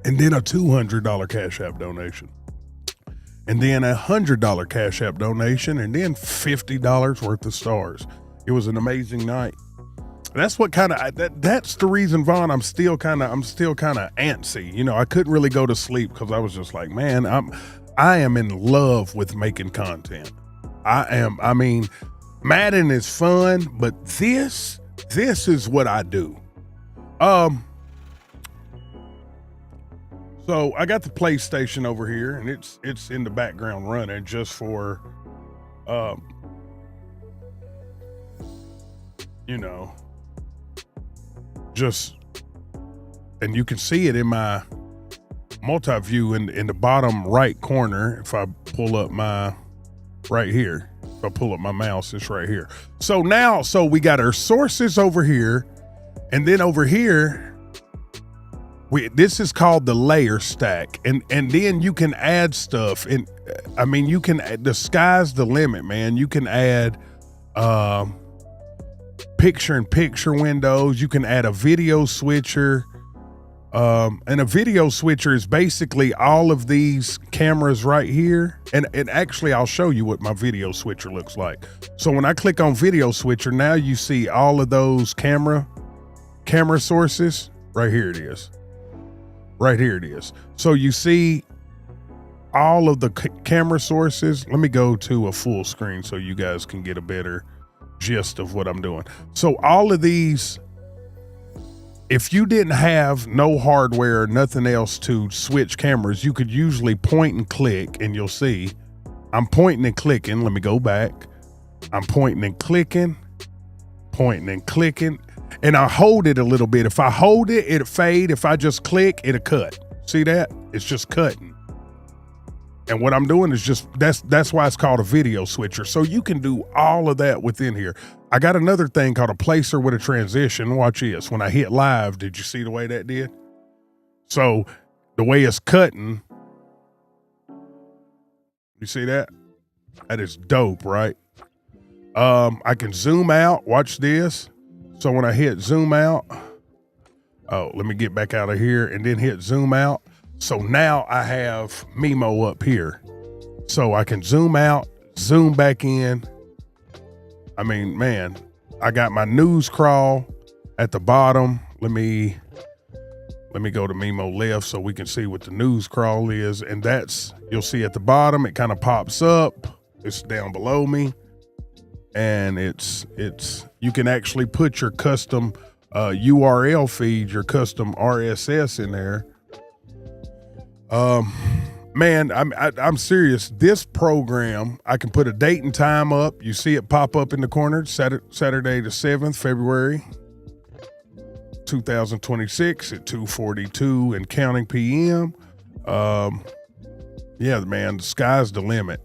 And then a $200 Cash App donation. And then a $100 Cash App donation. And then $50 worth of stars. It was an amazing night. That's what kind of that's the reason, Vaughn. I'm still kind of antsy. You know, I couldn't really go to sleep because I was just like, man, I am in love with making content. I mean, Madden is fun, but this is what I do. So I got the PlayStation over here, and it's in the background running just for, you know, and you can see it in my multi-view in the bottom right corner. If I pull up my right here, if I pull up my mouse, it's right here. So we got our sources over here, and then over here, this is called the layer stack, and then you can add stuff. And I mean, the sky's the limit, man. You can add picture-in-picture windows. You can add a video switcher. And a video switcher is basically all of these cameras right here. And actually, I'll show you what my video switcher looks like. So when I click on video switcher, now you see all of those camera sources. Right here it is. Right here it is. So you see all of the camera sources. Let me go to a full screen so you guys can get a better gist of what I'm doing. So all of these, if you didn't have no hardware, nothing else to switch cameras, you could usually point and click, and you'll see I'm pointing and clicking. Let me go back. I'm pointing and clicking, and I hold it a little bit. If I hold it, it'll fade. If I just click, it'll cut. See that? It's just cutting. And what I'm doing is just, that's why it's called a video switcher. So you can do all of that within here. I got another thing called a placer with a transition. Watch this. When I hit live, did you see the way that did? So the way it's cutting, you see that? That is dope, right? I can zoom out. Watch this. So when I hit zoom out, let me get back out of here and then hit zoom out. So now I have Mimo up here. So I can zoom out, zoom back in. I mean, man, I got my news crawl at the bottom. Let me go to mimoLive so we can see what the news crawl is. And that's, you'll see at the bottom, it kind of pops up. It's down below me. And it's you can actually put your custom URL feed, your custom RSS in there. Man, I'm serious. This program, I can put a date and time up. You see it pop up in the corner, Saturday the 7th, February 2026 at 2:42 and counting PM. Yeah, man, the sky's the limit.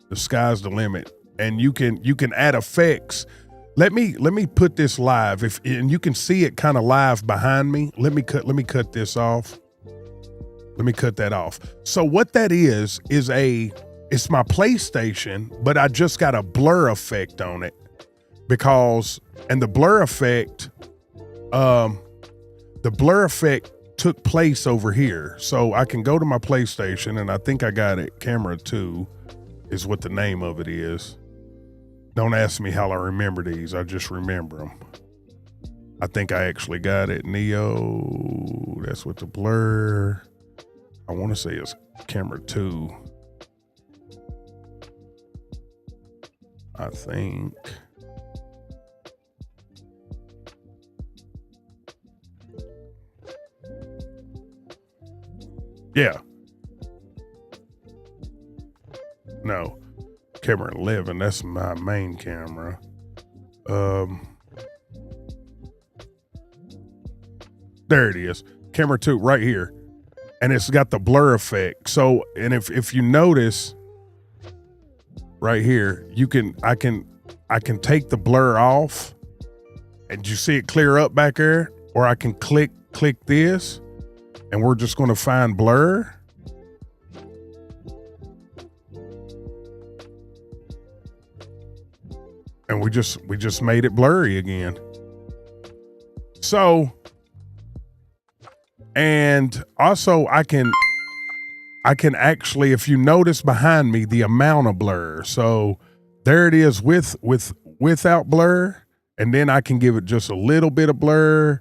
The sky's the limit. And you can add effects. Let me put this live. And you can see it kind of live behind me. Let me cut this off. Let me cut that off. So what that is it's my PlayStation, but I just got a blur effect on it and the blur effect took place over here. So I can go to my PlayStation, and I think I got it. Camera 2 is what the name of it is. Don't ask me how I remember these. I just remember them. I think I actually got it. Neo, that's what the blur. I want to say it's camera 2. I think. Yeah. No. Camera 11, that's my main camera. There it is. Camera 2 right here. and it's got the blur effect. So, and if you notice right here, I can take the blur off, and you see it clear up back there, or I can click this, and we're just going to find blur. And we just made it blurry again. So, and also I can actually, if you notice behind me, the amount of blur. So there it is without blur. And then I can give it just a little bit of blur,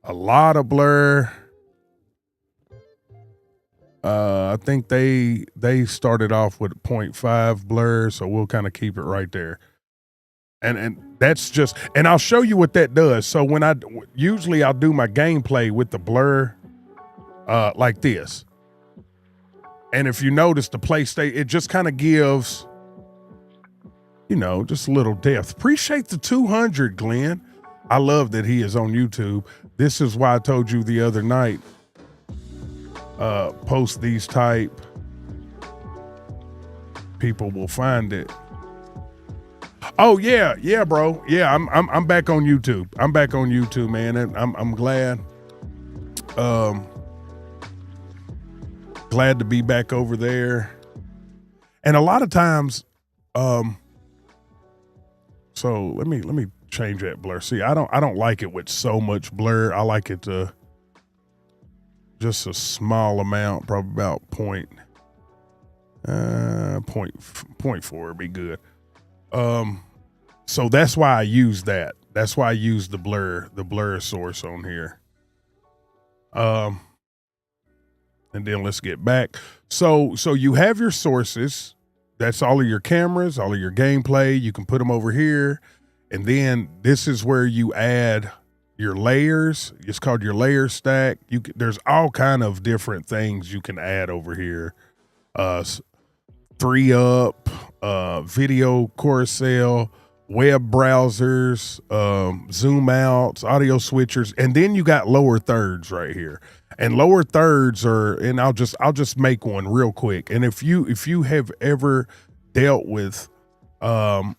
a lot of blur. I think they started off with 0.5 blur. So we'll kind of keep it right there. And that's just, and I'll show you what that does. So when usually I'll do my gameplay with the blur like this. And if you notice the PlayStation, it just kind of gives, just a little depth. Appreciate the 200, Glenn. I love that he is on YouTube. This is why I told you the other night, post these type, people will find it. Oh yeah, bro. Yeah, I'm back on YouTube. I'm back on YouTube, man, and I'm glad. Glad to be back over there. And a lot of times, so let me change that blur. See, I don't like it with so much blur. I like it to just a small amount, probably about 0.4 would be good. So that's why I use that. That's why I use the blur source on here. And then let's get back. So you have your sources. That's all of your cameras, all of your gameplay. You can put them over here. And then this is where you add your layers. It's called your layer stack. There's all kind of different things you can add over here. 3up, video carousel, web browsers, zoom outs, audio switchers, and then you got lower thirds right here. And lower thirds are, and I'll just make one real quick. And if you have ever dealt with OBS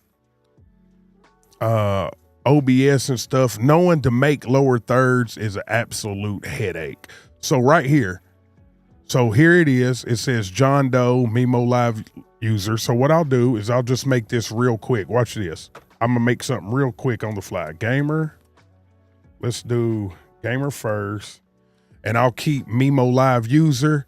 and stuff, knowing to make lower thirds is an absolute headache. So right here. So here it is. It says John Doe, mimoLive user. So what I'll do is I'll just make this real quick. Watch this. I'm going to make something real quick on the fly. Gamer. Let's do gamer first. And I'll keep mimoLive user.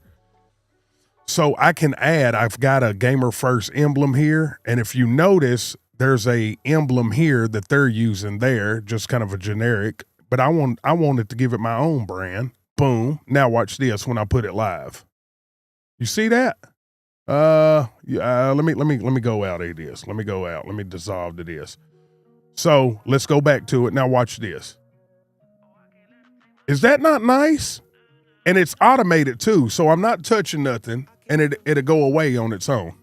So I can add, I've got a gamer first emblem here. And if you notice, there's a emblem here that they're using there, just kind of a generic, but I wanted to give it my own brand. Boom. Now watch this when I put it live. You see that? Let me go out of this. Let me go out. Let me dissolve to this. So let's go back to it. Now watch this. Is that not nice? And it's automated too. So I'm not touching nothing and it'll go away on its own.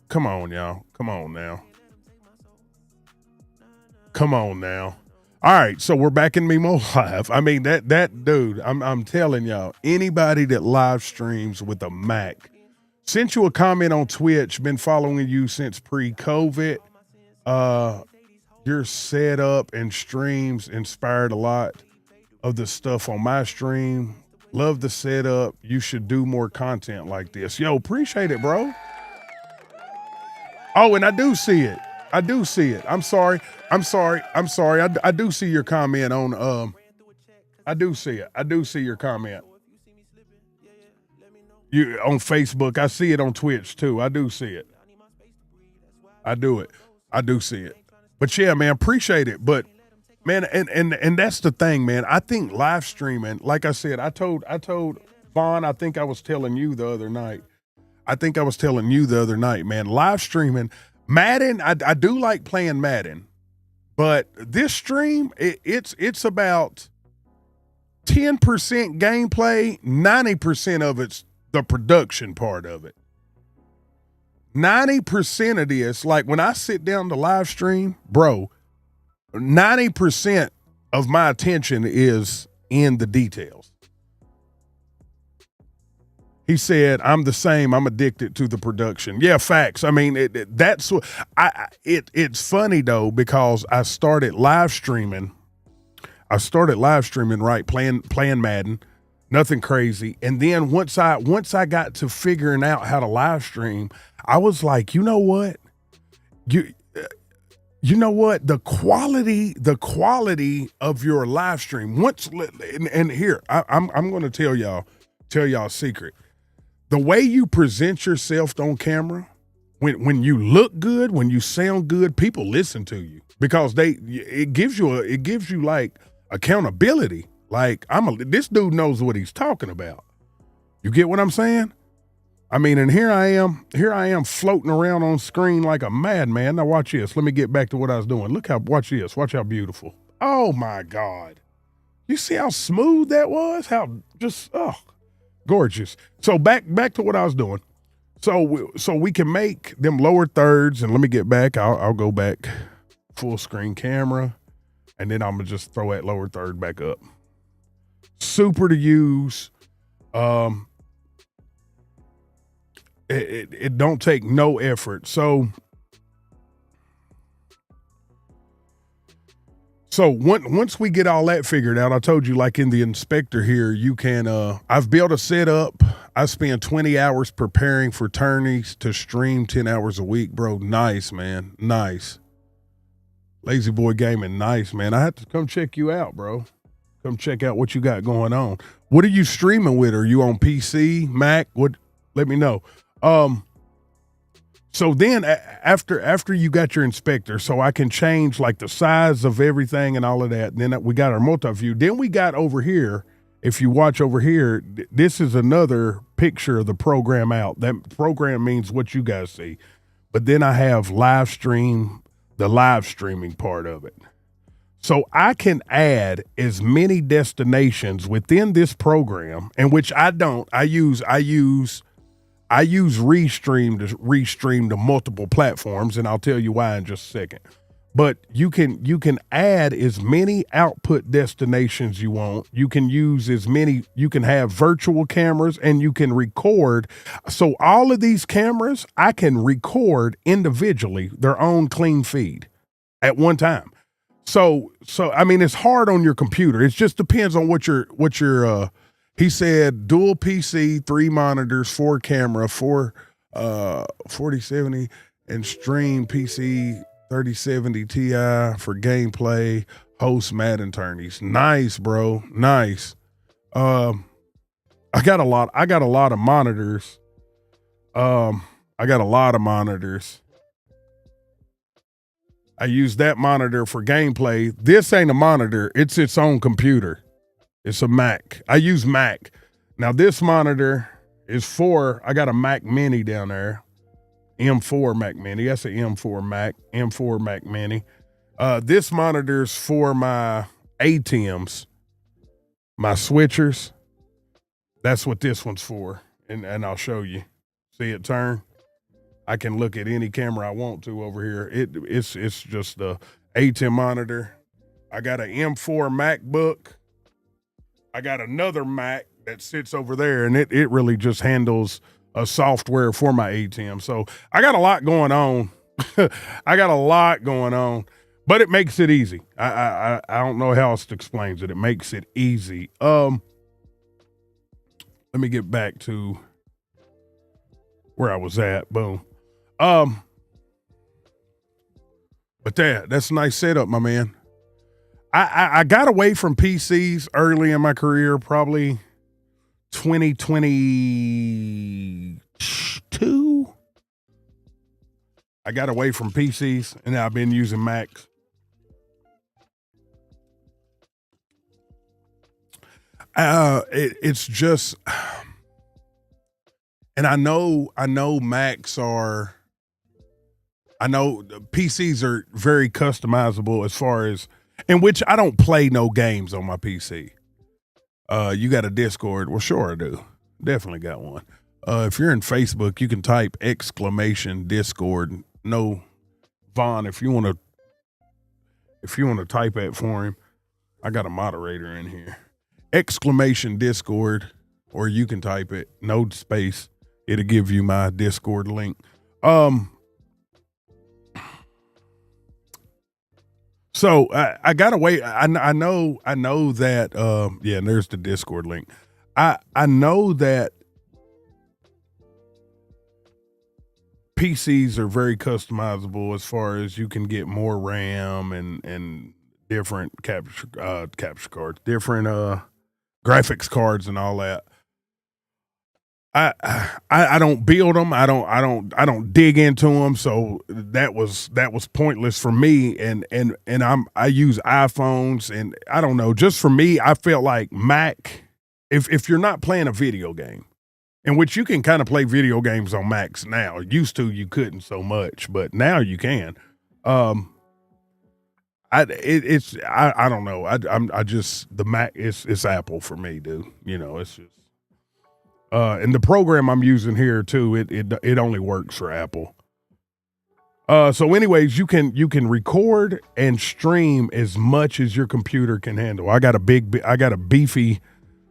Come on, y'all. Come on now. Come on now. All right, so we're back in mimoLive. I mean, that dude, I'm telling y'all, anybody that live streams with a Mac, sent you a comment on Twitch, been following you since pre-COVID. Your setup and streams inspired a lot of the stuff on my stream. Love the setup. You should do more content like this. Yo, appreciate it, bro. Oh, and I do see it. I do see it. I'm sorry. I do see your comment on, I do see it. I do see your comment. You on Facebook. I see it on Twitch too. I do see it. I do see it. But yeah, man, appreciate it. But man, and that's the thing, man. I think live streaming, like I said, I told Vaughn, I think I was telling you the other night, man, live streaming, Madden, I do like playing Madden, but this stream, it's about 10% gameplay, 90% of it's the production part of it. 90% of this, like when I sit down to live stream, bro, 90% of my attention is in the details. He said, "I'm the same. I'm addicted to the production." Yeah, facts. I mean, that's what it's funny though because I started live streaming. Right, playing Madden, nothing crazy. And then once I got to figuring out how to live stream, I was like, you know what, you know what, the quality of your live stream. And here I'm going to tell y'all a secret. The way you present yourself on camera, when you look good, when you sound good, people listen to you because it gives you like accountability. Like this dude knows what he's talking about. You get what I'm saying? I mean, and here I am floating around on screen like a madman. Now watch this. Let me get back to what I was doing. Watch this. Watch how beautiful. Oh my God. You see how smooth that was? How just, gorgeous. So back to what I was doing. So we can make them lower thirds, and let me get back. I'll go back full screen camera, and then I'm gonna just throw that lower third back up. Super to use. It don't take no effort. So once we get all that figured out, I told you, like in the inspector here, you can, I've built a setup. I spend 20 hours preparing for tourneys to stream 10 hours a week, bro. Nice, man. Nice. Lazy Boy Gaming. Nice, man. I have to come check you out, bro. Come check out what you got going on. What are you streaming with? Are you on PC, Mac? What? Let me know. So then after you got your inspector, so I can change like the size of everything and all of that. Then we got our multi-view. Then we got over here, if you watch over here, this is another picture of the program out. That program means what you guys see. But then I have the live streaming part of it. So I can add as many destinations within this program, and which I don't. I use Restream to multiple platforms, and I'll tell you why in just a second. But you can add as many output destinations you want. You can use as many, you can have virtual cameras, and you can record. So all of these cameras, I can record individually their own clean feed at one time. So I mean, it's hard on your computer. It just depends on what your he said dual PC, 3 monitors, 4 camera, 4070, and stream PC 3070 Ti for gameplay, host Madden tourneys. Nice, bro. Nice. I got a lot of monitors. I use that monitor for gameplay. This ain't a monitor. It's its own computer. It's a Mac. I use Mac. Now this monitor is I got a Mac Mini down there. M4 Mac Mini. That's an M4 Mac Mini. This monitor's for my ATEMs, my switchers. That's what this one's for. And I'll show you. See it turn? I can look at any camera I want to over here. It's just the ATEM monitor. I got an M4 MacBook. I got another Mac that sits over there, and it really just handles a software for my ATEM. So I got a lot going on. But it makes it easy. I don't know how else to explain it. It makes it easy. Let me get back to where I was at. Boom. But that's a nice setup, my man. I got away from PCs early in my career, probably 2022. I got away from PCs, and I've been using Macs. It's just, and I know Macs are, I know PCs are very customizable as far as, in which I don't play no games on my PC. You got a Discord? Well, sure I do. Definitely got one. If you're in Facebook, you can type !Discord. No, Vaughn, if you want to type that for him, I got a moderator in here. !Discord. or you can type it, no space. It'll give you my Discord link. So I gotta wait. I know that yeah, and there's the Discord link. I know that PCs are very customizable as far as you can get more RAM and different capture cards, different graphics cards and all that. I don't build them. I don't dig into them. So that was pointless for me. And I use iPhones, and I don't know. Just for me, I felt like Mac. If you're not playing a video game, in which you can kind of play video games on Macs now. Used to you couldn't so much, but now you can. I don't know. I just the Mac it's Apple for me, dude. You know, it's just and the program I'm using here too, it only works for Apple. So anyways, you can record and stream as much as your computer can handle. I got a beefy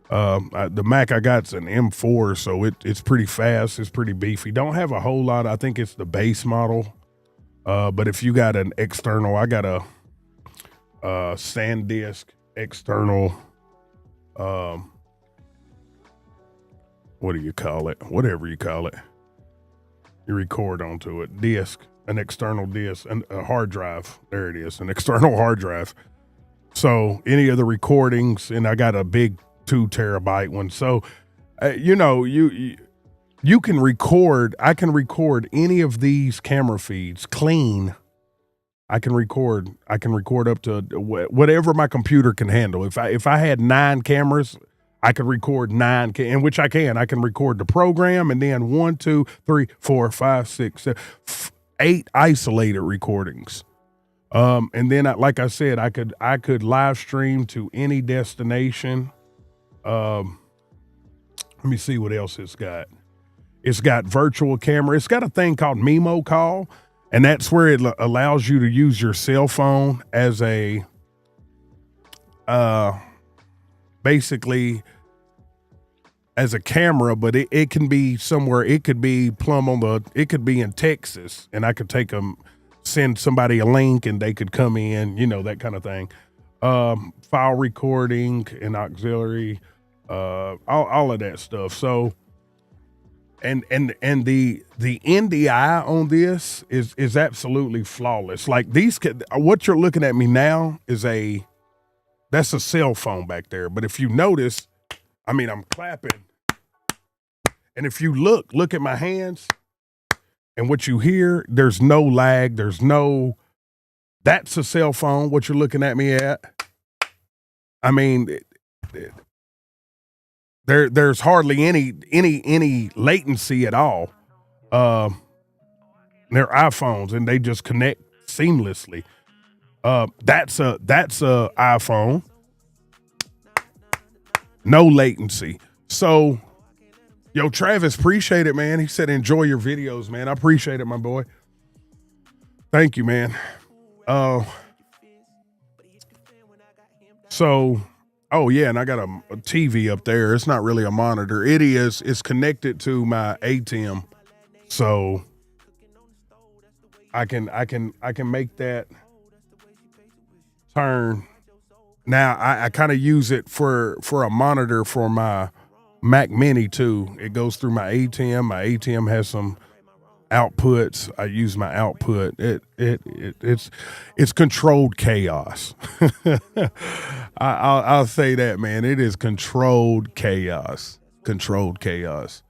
the Mac I got's an M4, so it's pretty fast, it's pretty beefy. Don't have a whole lot. I think it's the base model. But if you got an external, I got a SanDisk external what do you call it? Whatever you call it. You record onto it. Disk, an external disk, and a hard drive. There it is, an external hard drive. So any of the recordings, and I got a big 2 terabyte one. So, you know, you can record. I can record any of these camera feeds clean. I can record up to whatever my computer can handle. If I had 9 cameras, I could record 9, in which I can record the program, and then 1, 2, 3, 4, 5, 6, 7, 8 isolated recordings. And then, like I said, I could live stream to any destination. Let me see what else it's got. It's got virtual camera. It's got a thing called mimoCall, and that's where it allows you to use your cell phone as a basically as a camera, but it can be somewhere. It could be it could be in Texas, and I could send somebody a link and they could come in, you know, that kind of thing. File recording and auxiliary, all of that stuff. So, and the NDI on this is absolutely flawless. Like what you're looking at me now that's a cell phone back there. But if you notice, I mean, I'm clapping, and if you look at my hands, and what you hear, there's no lag. That's a cell phone. What you're looking at me at. I mean, there's hardly any latency at all. They're iPhones, and they just connect seamlessly. That's a iPhone. No latency. So, yo, Travis, appreciate it, man. He said, enjoy your videos, man. I appreciate it, my boy. Thank you, man. So, oh yeah, and I got a TV up there. It's not really a monitor. It's connected to my ATEM. So I can make that turn. Now I kind of use it for a monitor for my Mac Mini too. It goes through my ATEM. My ATEM has some outputs. I use my output. It's controlled chaos. I'll say that, man. It is controlled chaos. Controlled chaos.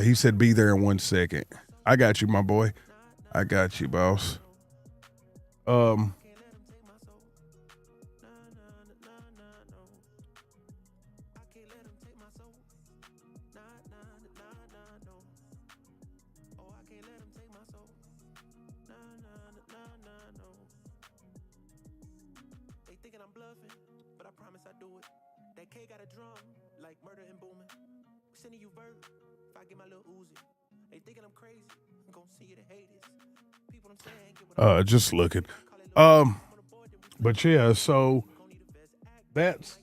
He said, "Be there in 1 second." I got you, my boy. I got you, boss. Just looking. But yeah, so that's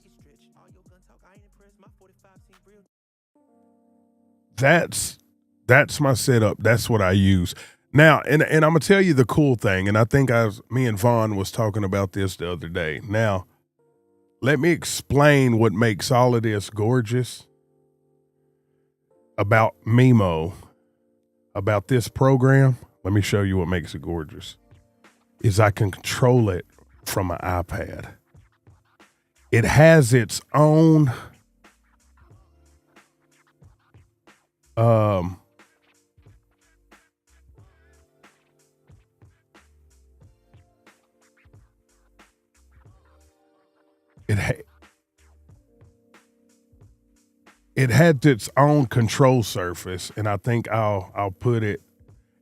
that's my setup. That's what I use. Now, and I'm gonna tell you the cool thing, and I think me and Vaughn was talking about this the other day. Now, let me explain what makes all of this gorgeous about Mimo, about this program. Let me show you what makes it gorgeous. Is I can control it from an iPad. It has its own it had its own control surface, and I think I'll put it.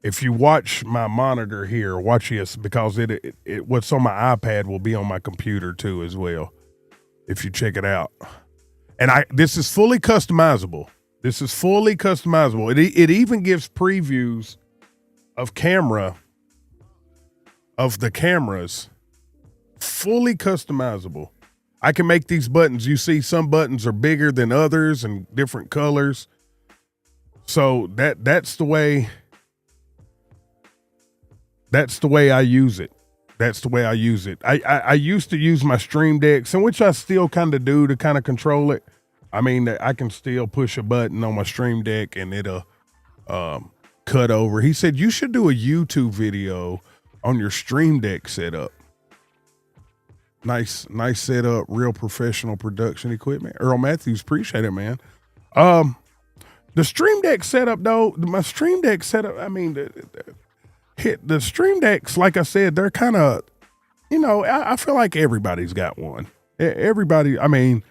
If you watch my monitor here, watch this, because it what's on my iPad will be on my computer too as well. If you check it out, and this is fully customizable. This is fully customizable. It even gives previews of the cameras, fully customizable. I can make these buttons. You see, some buttons are bigger than others and different colors. So that's the way. That's the way I use it. That's the way I use it. I used to use my Stream Decks, and which I still kind of do to kind of control it. I mean, I can still push a button on my Stream Deck and it'll cut over. He said, you should do a YouTube video on your Stream Deck setup. Nice setup, real professional production equipment. Earl Matthews, appreciate it, man. The Stream Deck setup, though, my Stream Deck setup, I mean, the Stream Decks, like I said, they're kind of, I feel like everybody's got one. Everybody, I mean,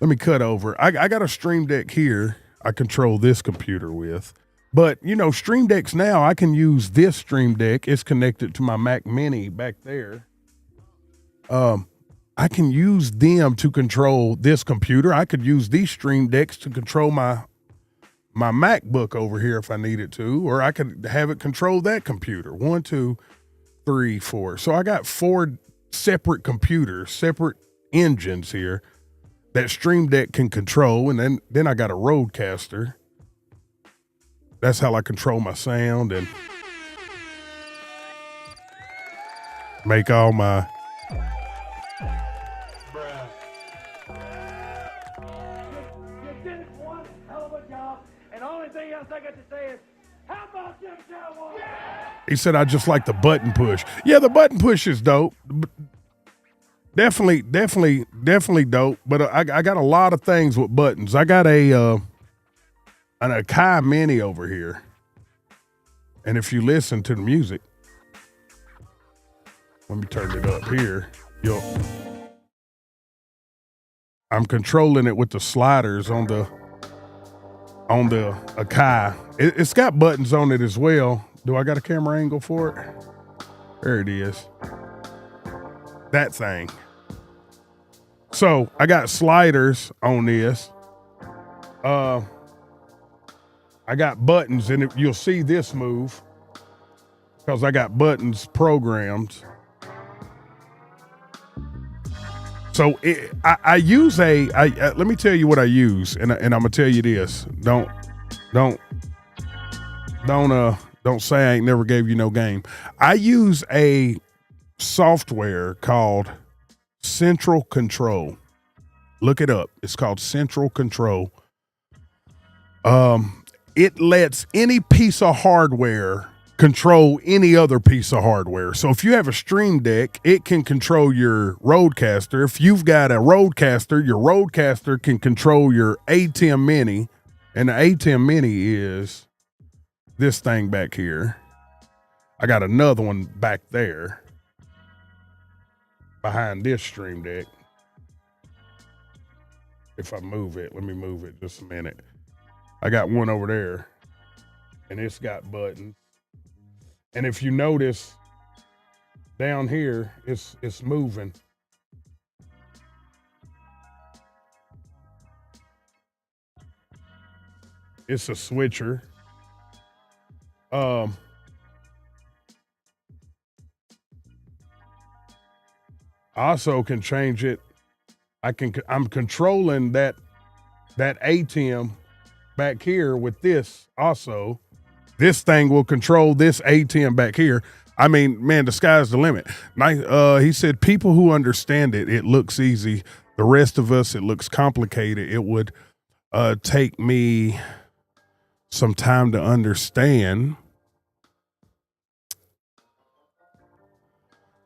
let me cut over. I got a Stream Deck here I control this computer with. But, Stream Decks now, I can use this Stream Deck. It's connected to my Mac Mini back there. I can use them to control this computer. I could use these Stream Decks to control my MacBook over here if I needed to, or I could have it control that computer. 1, 2, 3, 4. So I got 4 separate computers, separate engines here that Stream Deck can control. And then I got a Rodecaster. That's how I control my sound and make all my... He said, I just like the button push. Yeah, the button push is dope. Definitely dope. But I got a lot of things with buttons. I got an Akai Mini over here. And if you listen to the music, let me turn it up here. I'm controlling it with the sliders on the Akai. It's got buttons on it as well. Do I got a camera angle for it? There it is. That thing. So I got sliders on this. I got buttons, and you'll see this move because I got buttons programmed. So I use let me tell you what I use, and I'm gonna tell you this. Don't say I ain't never gave you no game. I use a software called Central Control. Look it up. It's called Central Control. It lets any piece of hardware control any other piece of hardware. So if you have a Stream Deck, it can control your Rodecaster. If you've got a Rodecaster, your Rodecaster can control your ATEM Mini. And the ATEM Mini is this thing back here. I got another one back there behind this Stream Deck. If I move it, let me move it just a minute. I got one over there, and it's got buttons. And if you notice down here, it's moving. It's a switcher. I also can change it. I'm controlling that ATEM back here with this also. This thing will control this A10 back here. I mean, man, the sky's the limit. He said, people who understand it, it looks easy. The rest of us, it looks complicated. It would take me some time to understand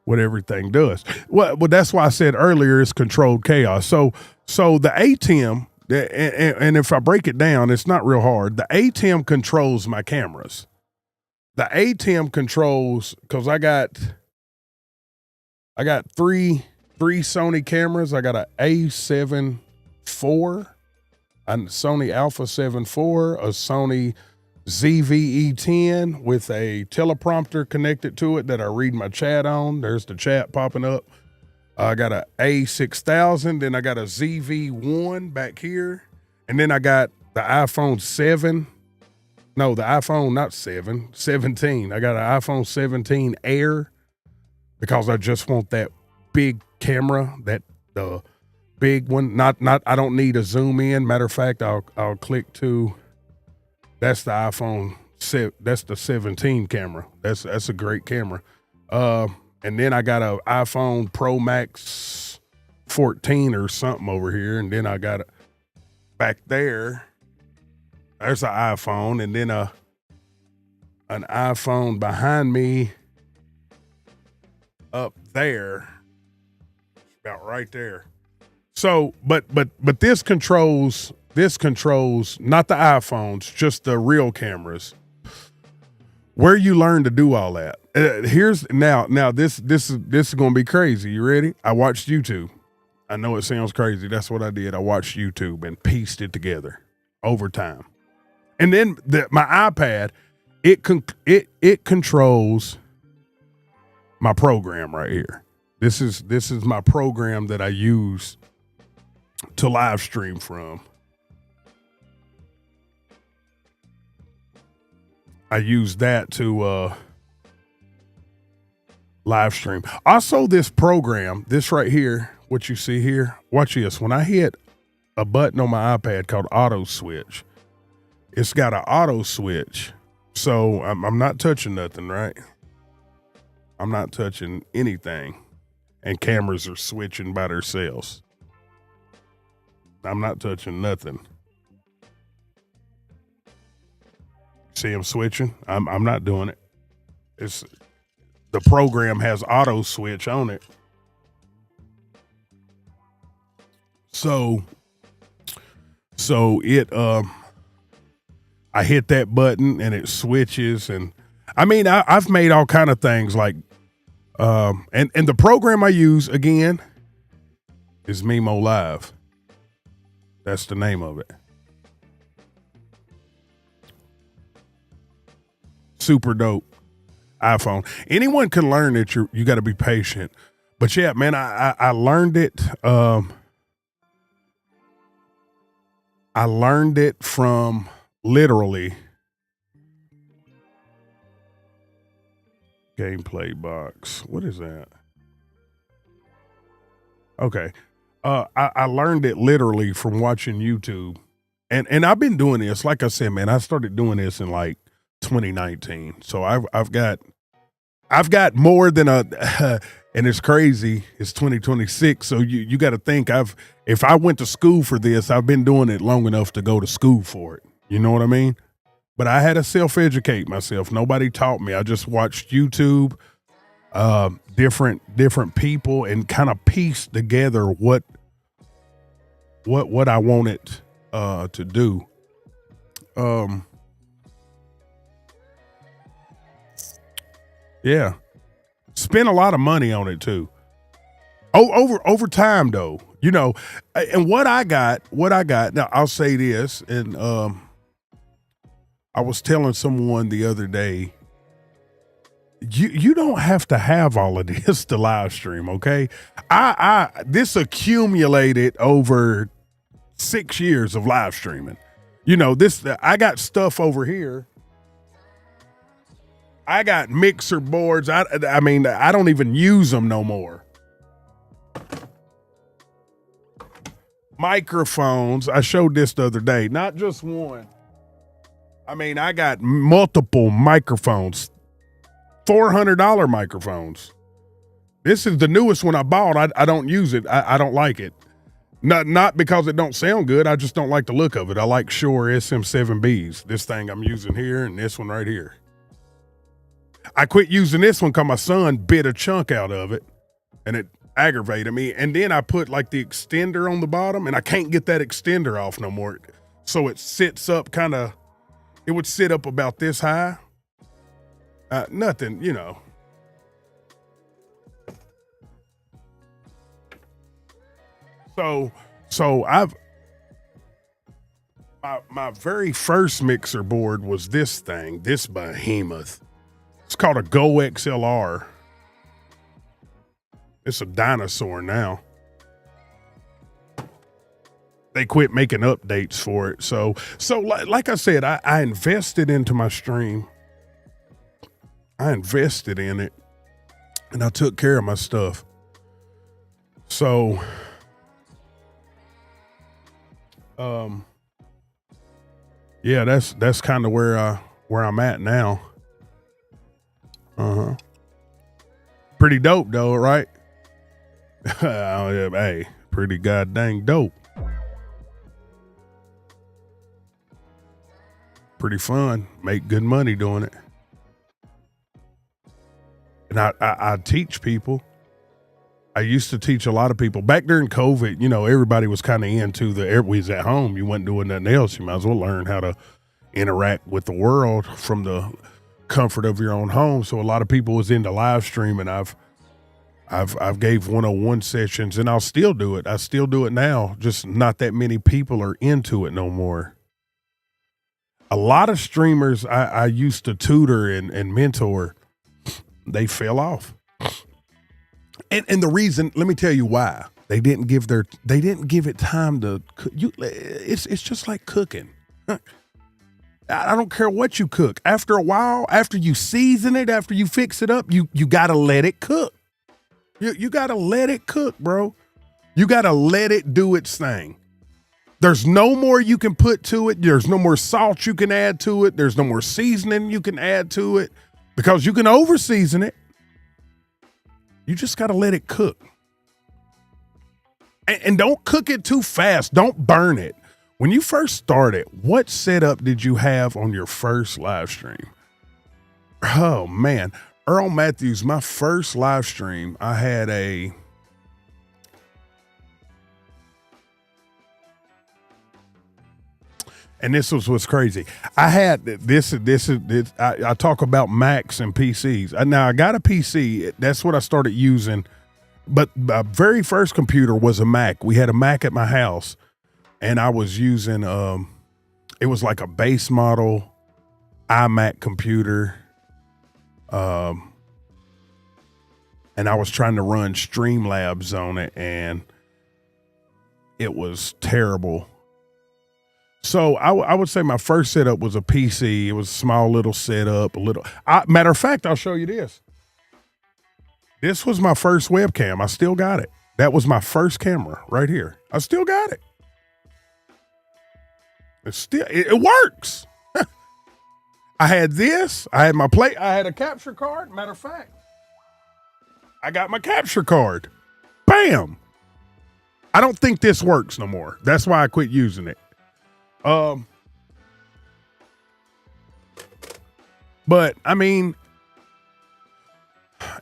what everything does. Well, that's why I said earlier it's controlled chaos. So the ATEM, and if I break it down, it's not real hard. The ATEM controls my cameras. The ATEM controls, because I got three Sony cameras. I got a A7 IV, a Sony Alpha 7 IV, a Sony ZV-E10 with a teleprompter connected to it that I read my chat on. There's the chat popping up. I got a A6000, then I got a ZV-1 back here, and then I got the iPhone 7. No, the iPhone, not 7, 17. I got an iPhone 17 Air because I just want that big camera, that the big one. Not. I don't need a zoom in. Matter of fact, I'll click to. That's the iPhone. That's the 17 camera. That's a great camera. And then I got a iPhone Pro Max 14 or something over here, and then I got back there. There's an iPhone, and then an iPhone behind me up there, about right there. So, but this controls not the iPhones, just the real cameras. Where you learn to do all that. Here's now this is going to be crazy. You ready? I watched YouTube. I know it sounds crazy. That's what I did. I watched YouTube and pieced it together over time. And then my iPad, it controls my program right here. This is my program that I use to live stream from. I use that to live stream. Also, this program, this right here, what you see here, watch this. When I hit a button on my iPad called Auto Switch, it's got an auto switch. So I'm not touching nothing, right? I'm not touching anything. And cameras are switching by themselves. I'm not touching nothing. See them switching? I'm not doing it. It's the program has auto switch on it. So it I hit that button and it switches, and I mean I've made all kind of things like and the program I use again is mimoLive. That's the name of it. Super dope iPhone. Anyone can learn it. You got to be patient. But yeah, man, I learned it. I learned it from literally gameplay box. What is that? Okay. I learned it literally from watching YouTube. And I've been doing this. Like I said, man, I started doing this in like 2019. So I've got more than and it's crazy. It's 2026. So you got to think if I went to school for this, I've been doing it long enough to go to school for it. You know what I mean? But I had to self-educate myself. Nobody taught me. I just watched YouTube, different people, and kind of pieced together what I wanted to do. Yeah. Spent a lot of money on it too. Over time though, you know, and what I got, now I'll say this, and I was telling someone the other day, you don't have to have all of this to live stream, okay? This accumulated over 6 years of live streaming. You know, I got stuff over here. I got mixer boards. I mean, I don't even use them no more. Microphones. I showed this the other day. Not just one. I mean, I got multiple microphones, $400 microphones. This is the newest one I bought. I don't use it. I don't like it. Not because it don't sound good. I just don't like the look of it. I like Shure SM7Bs. This thing I'm using here and this one right here. I quit using this one because my son bit a chunk out of it and it aggravated me. And then I put like the extender on the bottom and I can't get that extender off no more. So it sits up it would sit up about this high. Nothing, So my very first mixer board was this behemoth. It's called a Go XLR. It's a dinosaur now. They quit making updates for it. So like I said, I invested into my stream. I invested in it and I took care of my stuff. So yeah, that's kind of where I'm at now. Pretty dope though, right? Hey, pretty goddamn dope. Pretty fun. Make good money doing it. And I teach people. I used to teach a lot of people back during COVID. Everybody was kind of into everybody's at home. You wasn't doing nothing else. You might as well learn how to interact with the world from the comfort of your own home. So a lot of people was into live streaming. I've gave 101 sessions and I'll still do it. I still do it now. Just not that many people are into it no more. A lot of streamers I used to tutor and mentor, they fell off. And the reason, let me tell you why. They didn't give it time to cook. It's just like cooking. I don't care what you cook. After a while, after you season it, after you fix it up, you gotta let it cook. You gotta let it cook, bro. You gotta let it do its thing. There's no more you can put to it. There's no more salt you can add to it. There's no more seasoning you can add to it because you can over season it. You just got to let it cook. And don't cook it too fast. Don't burn it. When you first started, what setup did you have on your first live stream? Oh, man. Earl Matthews, my first live stream, I had a... And this was what's crazy. I had this. I talk about Macs and PCs. Now I got a PC. That's what I started using. But my very first computer was a Mac. We had a Mac at my house, and I was using it was like a base model iMac computer. And I was trying to run Streamlabs on it, and it was terrible. So I would say my first setup was a PC. It was a small little setup, matter of fact, I'll show you this. This was my first webcam. I still got it. That was my first camera right here. I still got it. It works. I had this. I had my plate. I had a capture card. Matter of fact, I got my capture card. Bam. I don't think this works no more. That's why I quit using it. But I mean,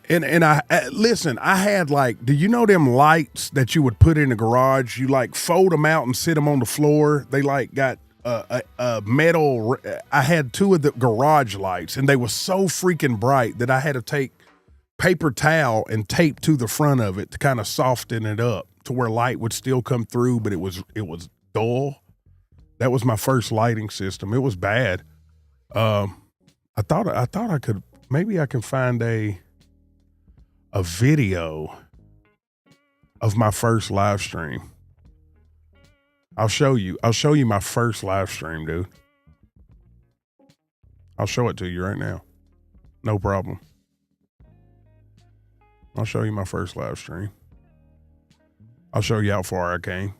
and I listen, I had do you know them lights that you would put in the garage? You fold them out and sit them on the floor. They got a metal. I had two of the garage lights and they were so freaking bright that I had to take paper towel and tape to the front of it to kind of soften it up to where light would still come through, but it was dull. That was my first lighting system. It was bad. I thought I could, maybe I can find a video of my first live stream. I'll show you my first live stream, dude. I'll show it to you right now. No problem. I'll show you my first live stream. I'll show you how far I came.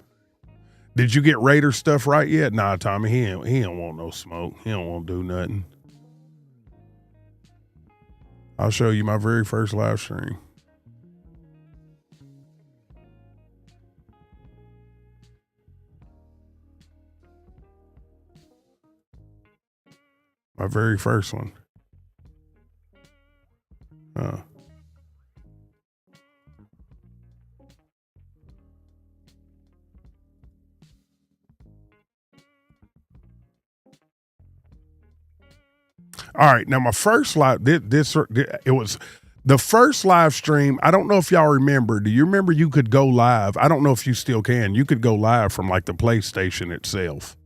Did you get Raider stuff right yet? Nah, Tommy, he don't want no smoke. He don't want to do nothing. I'll show you my very first live stream. My very first one. All right, now my first live, it was the first live stream. I don't know if y'all remember. Do you remember you could go live? I don't know if you still can. You could go live from like the PlayStation itself.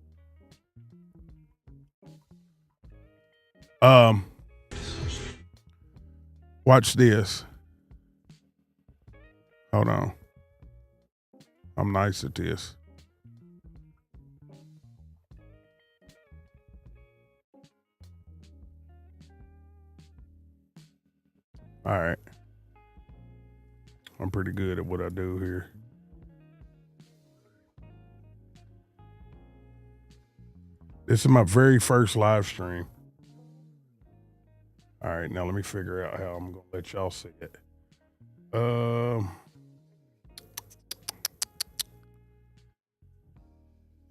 Watch this. Hold on. I'm nice at this. All right. I'm pretty good at what I do here. This is my very first live stream. All right, now let me figure out how I'm going to let y'all see it.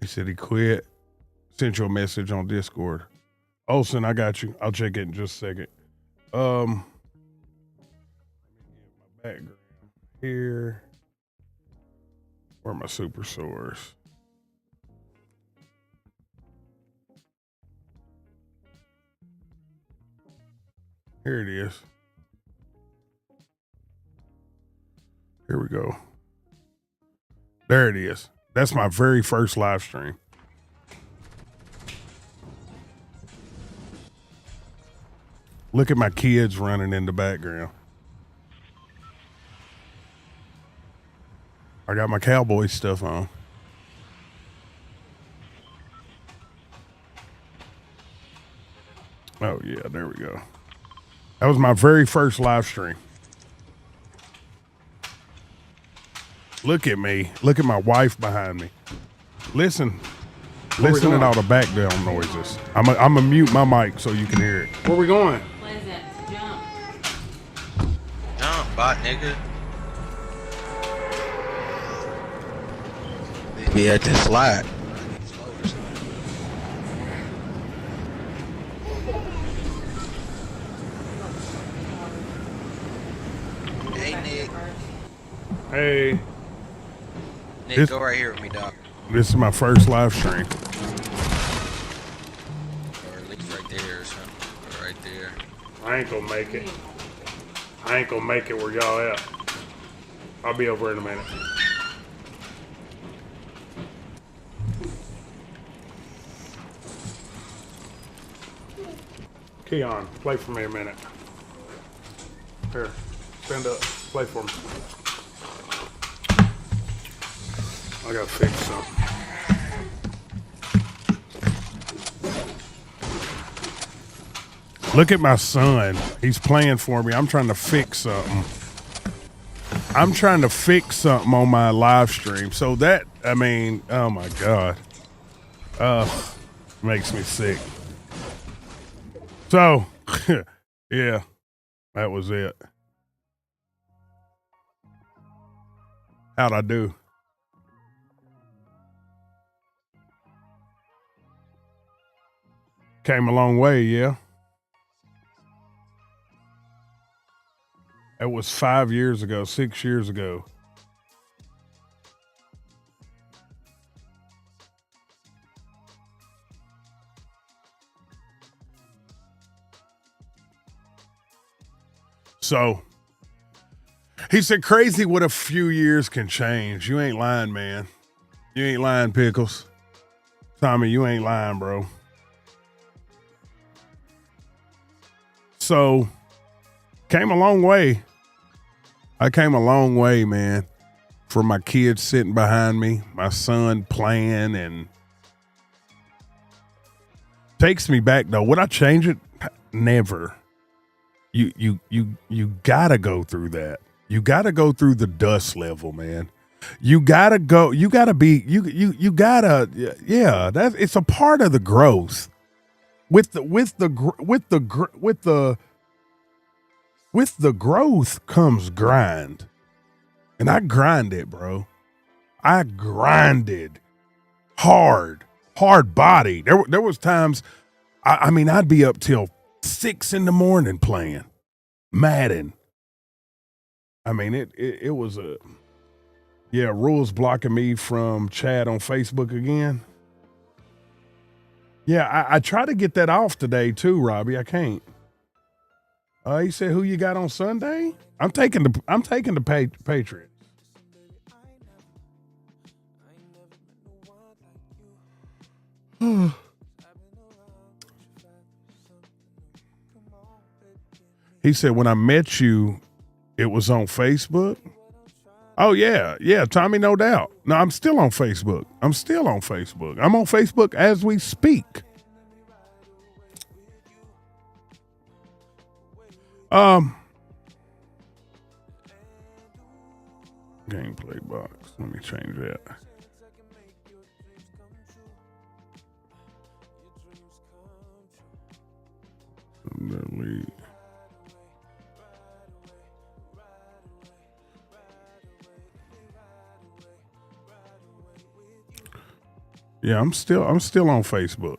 He said he quit. Sent you a message on Discord. Olsen, I got you. I'll check it in just a second. Let me get my background here. Where are my super source? Here it is. Here we go. There it is. That's my very first live stream. Look at my kids running in the background. I got my cowboy stuff on. Oh, yeah, there we go. That was my very first live stream. Look at me. Look at my wife behind me. Listen to all the background noises. I'm gonna mute my mic so you can hear it. Where we going? Pleasant. Jump. Jump, bot nigga. Be at this slide. Hey, Nick. Hey. Nick, go right here with me, dog. This is my first live stream. Or at least right there or something. Or right there. I ain't gonna make it. I ain't gonna make it where y'all at. I'll be over in a minute. Keon, play for me a minute. Here, stand up, play for me. I gotta fix something. Look at my son. He's playing for me. I'm trying to fix something. I'm trying to fix something on my live stream. So that, I mean, oh my God. Makes me sick. So, yeah, that was it. How'd I do? Came a long way, yeah. It was 5 years ago, 6 years ago. So, he said, crazy what a few years can change. You ain't lying, man. You ain't lying, Pickles. Tommy, you ain't lying, bro. So, came a long way. I came a long way, man. For my kids sitting behind me, my son playing, and takes me back though. Would I change it? Never. You gotta go through that. You gotta go through the dust level, man. You gotta go. You gotta be. You gotta. Yeah, that's it's a part of the growth. With the growth comes grind, and I grinded, bro. I grinded hard body. There was times. I mean, I'd be up till 6 a.m. playing Madden. I mean, it was a rules blocking me from chat on Facebook again. Yeah, I try to get that off today too, Robbie. I can't. He said, "Who you got on Sunday?" I'm taking the Patriots. He said, "When I met you, it was on Facebook." Oh yeah, Tommy, no doubt. No, I'm still on Facebook. I'm on Facebook as we speak. Gameplay box. Let me change that. Delete. Yeah, I'm still on Facebook.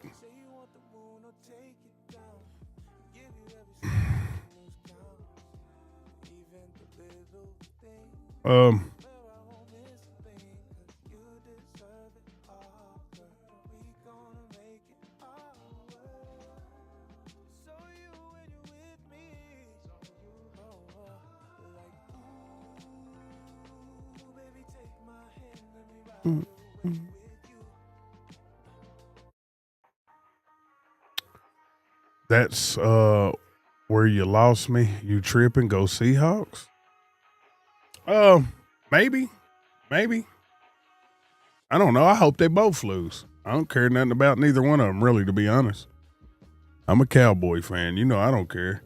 That's where you lost me. You tripping? Go Seahawks. Maybe. I don't know. I hope they both lose. I don't care nothing about neither one of them, really, to be honest. I'm a Cowboy fan. You know I don't care.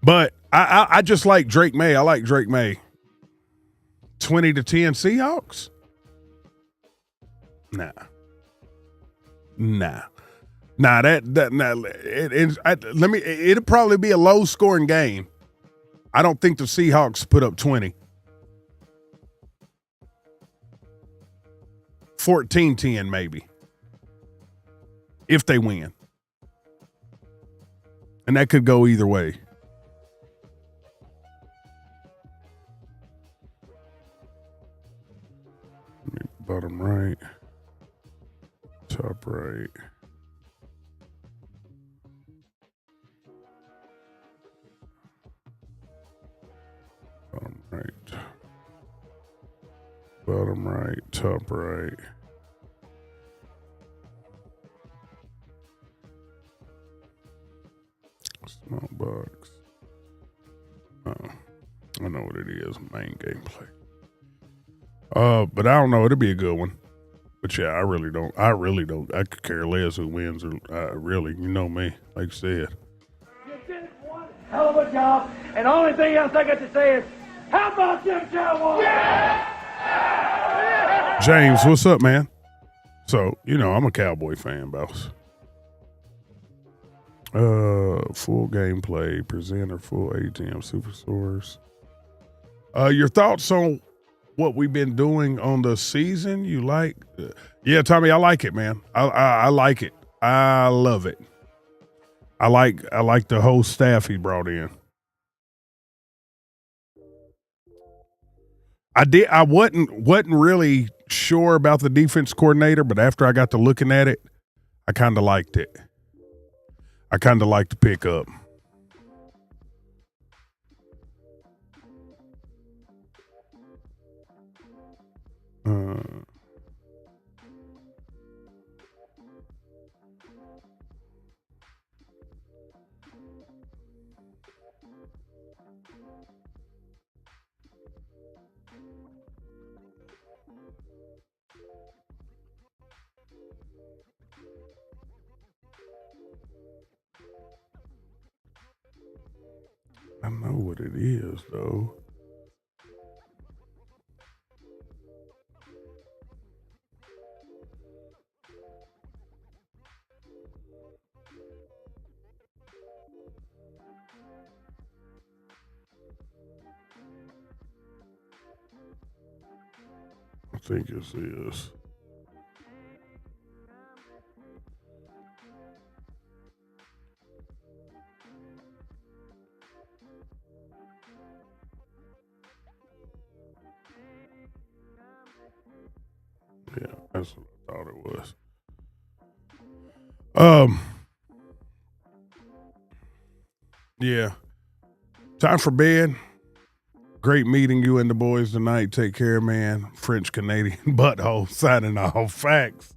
But I just like Drake May. I like Drake May. 20-10 Seahawks? Nah. It'll probably be a low scoring game. I don't think the Seahawks put up 20. 14-10 maybe. If they win. And that could go either way. Bottom right. Top right. Bottom right. Bottom right. Top right. Small box. I know what it is. Main gameplay. But I don't know. It'll be a good one. But yeah, I really don't. I could care less who wins. Or really, you know me. Like I said. You did one hell of a job, and the only thing else I got to say is, how about them Cowboys? Yeah! James, what's up, man? So, you know, I'm a Cowboy fan, boss. Full gameplay, presenter, full ATM superstores. Your thoughts on what we've been doing on the season? You like? Yeah, Tommy, I like it, man. I like it. I love it. I like the whole staff he brought in. I wasn't really sure about the defense coordinator, but after I got to looking at it, I kind of liked it. I kind of liked the pickup. I know what it is, though. think it's this. Yeah, that's what I thought it was. Yeah. Time for bed. Great meeting you and the boys tonight. Take care, man. French Canadian butthole signing off. Facts.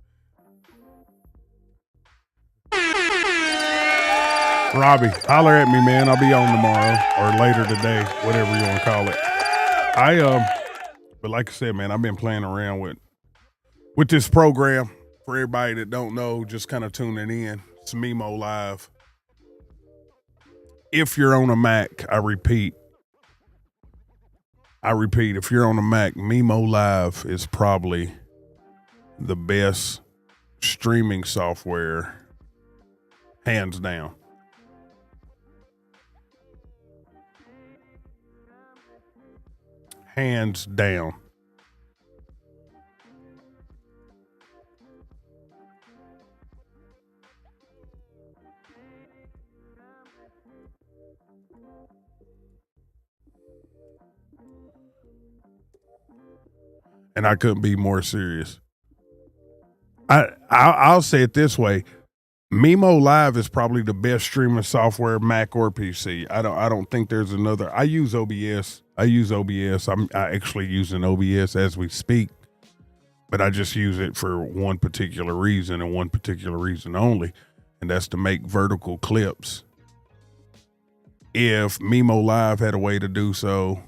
Robbie, holler at me, man. I'll be on tomorrow or later today, whatever you want to call it. But like I said, man, I've been playing around with this program. For everybody that don't know, just kind of tuning in. It's mimoLive. If you're on a Mac, I repeat, if you're on a Mac, mimoLive is probably the best streaming software, hands down. Hands down. And I couldn't be more serious. I'll say it this way: mimoLive is probably the best streaming software, Mac or PC. I don't think there's another. I use OBS. I'm actually using OBS as we speak, but I just use it for one particular reason and one particular reason only, and that's to make vertical clips. If mimoLive had a way to do so,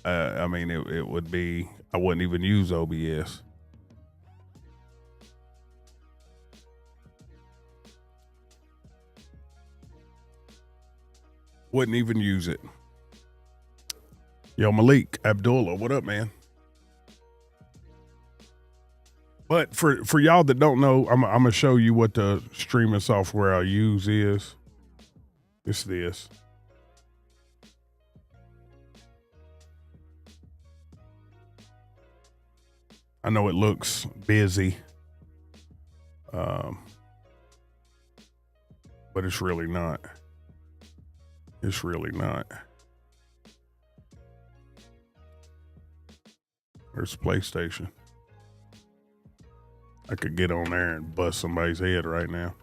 I mean, it would be. I wouldn't even use OBS. Wouldn't even use it. Yo, Malik Abdullah, what up, man? But for y'all that don't know, I'm gonna show you what the streaming software I use is. It's this. I know it looks busy, but it's really not. It's really not. There's PlayStation. I could get on there and bust somebody's head right now.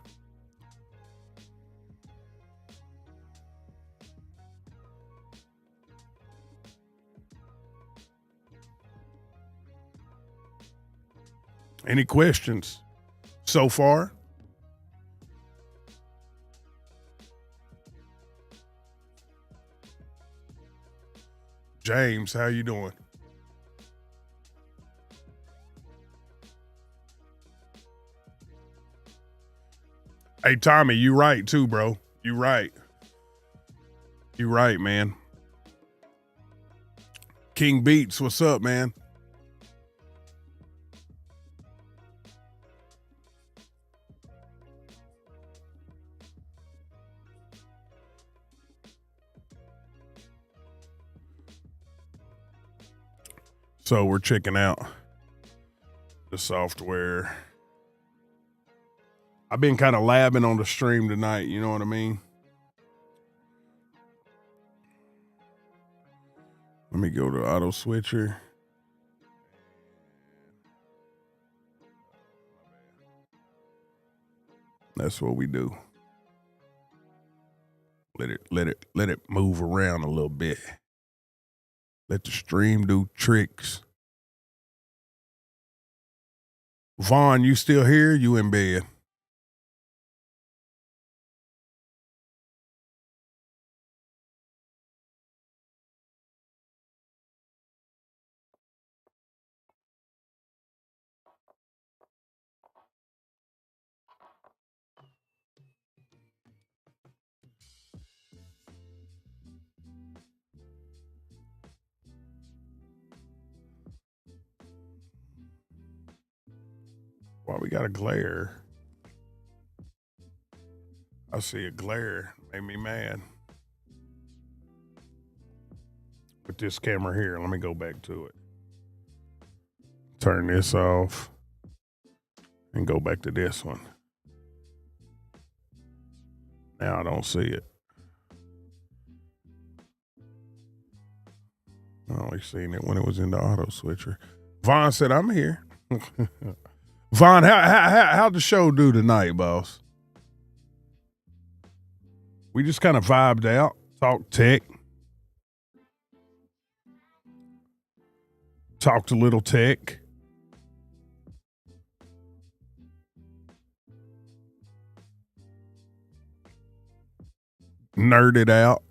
Any questions so far? James, how you doing? Hey, Tommy, you right too, bro. You right. You right, man. King Beats, what's up, man? So we're checking out the software. I've been kind of labbing on the stream tonight, you know what I mean? Let me go to auto switcher. That's what we do. Let it move around a little bit. Let the stream do tricks. Vaughn, you still here? You in bed? Why we got a glare? I see a glare. Made me mad. With this camera here, let me go back to it. turn this off and go back to this one. Now I don't see it. I only seen it when it was in the auto switcher. Vaughn said, I'm here. Vaughn, how'd the show do tonight, boss? We just kind of vibed out, talked tech. Talked a little tech. Nerded out.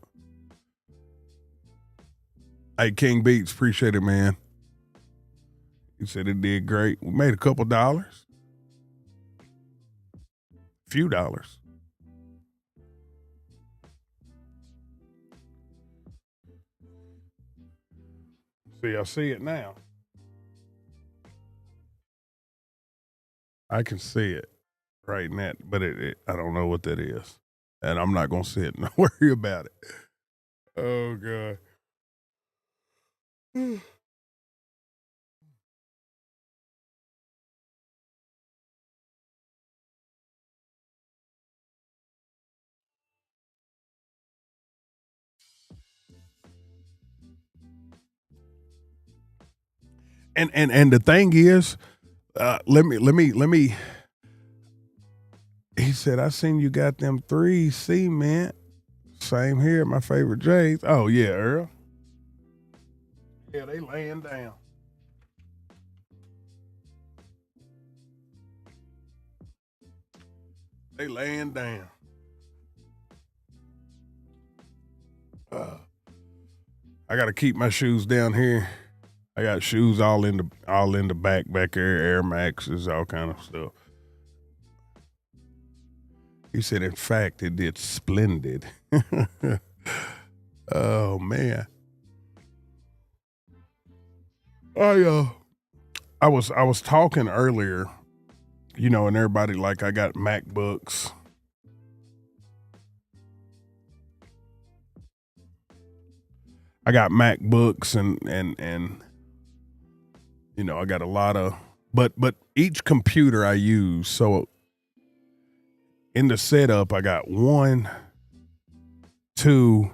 Hey, King Beats, appreciate it, man. He said it did great. We made a couple dollars. Few dollars. See, I see it now. I can see it right now, but I don't know what that is. And I'm not going to sit and worry about it. Oh, God. And the thing is, let me. He said, I seen you got them 3 cement. Same here, my favorite J's. Oh, yeah, Earl. Yeah, they laying down. They laying down. I got to keep my shoes down here. I got shoes all in the back there, Air Maxes, all kind of stuff. He said, in fact, it did splendid. Oh, man. I was talking earlier, and everybody like I got MacBooks. I got MacBooks and I got a lot of but each computer I use, so in the setup I got 1, 2,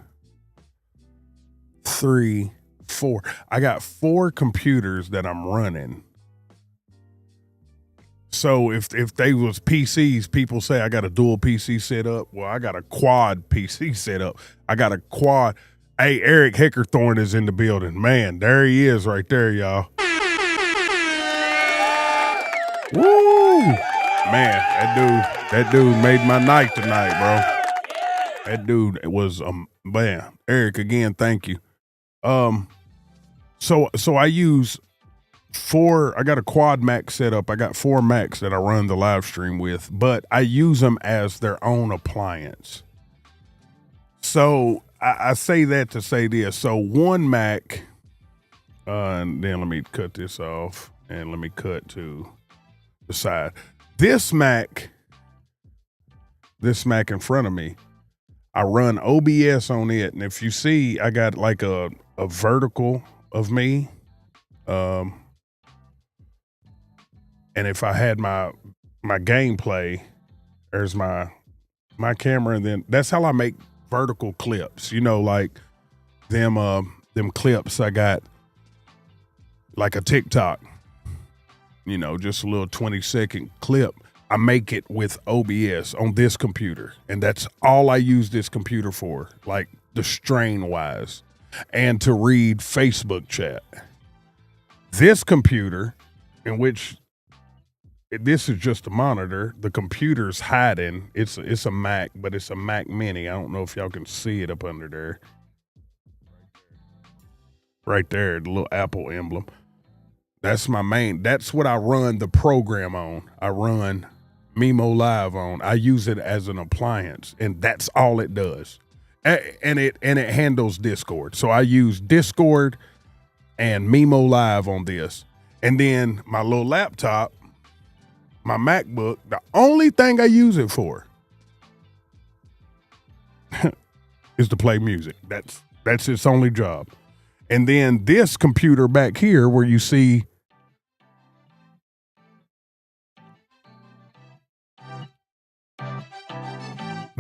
3, 4. I got 4 computers that I'm running. So if they was PCs, people say I got a dual PC set up. Well, I got a quad PC set up. I got a quad. Hey, Eric Hickerthorn is in the building. Man, there he is right there, y'all. Woo! Man, that dude made my night tonight, bro. That dude was man. Eric, again, thank you. So I use 4. I got a quad Mac set up. I got 4 Macs that I run the live stream with, but I use them as their own appliance. So I say that to say this. So 1 Mac, and then let me cut this off and let me cut to the side. This Mac in front of me, I run OBS on it. And if you see, I got like a vertical of me. And if I had my gameplay, there's my camera, and then that's how I make vertical clips. Like them clips I got like a TikTok, just a little 20-second clip. I make it with OBS on this computer, and that's all I use this computer for, like the strain wise, and to read Facebook chat. This computer, in which this is just a monitor, the computer's hiding. It's a Mac, but it's a Mac Mini. I don't know if y'all can see it up under there. Right there, the little Apple emblem. That's my main. That's what I run the program on. I run mimoLive on. I use it as an appliance, and that's all it does. And it handles Discord. So I use Discord and mimoLive on this. And then my little laptop, my MacBook, the only thing I use it for is to play music. That's its only job. And then this computer back here where you see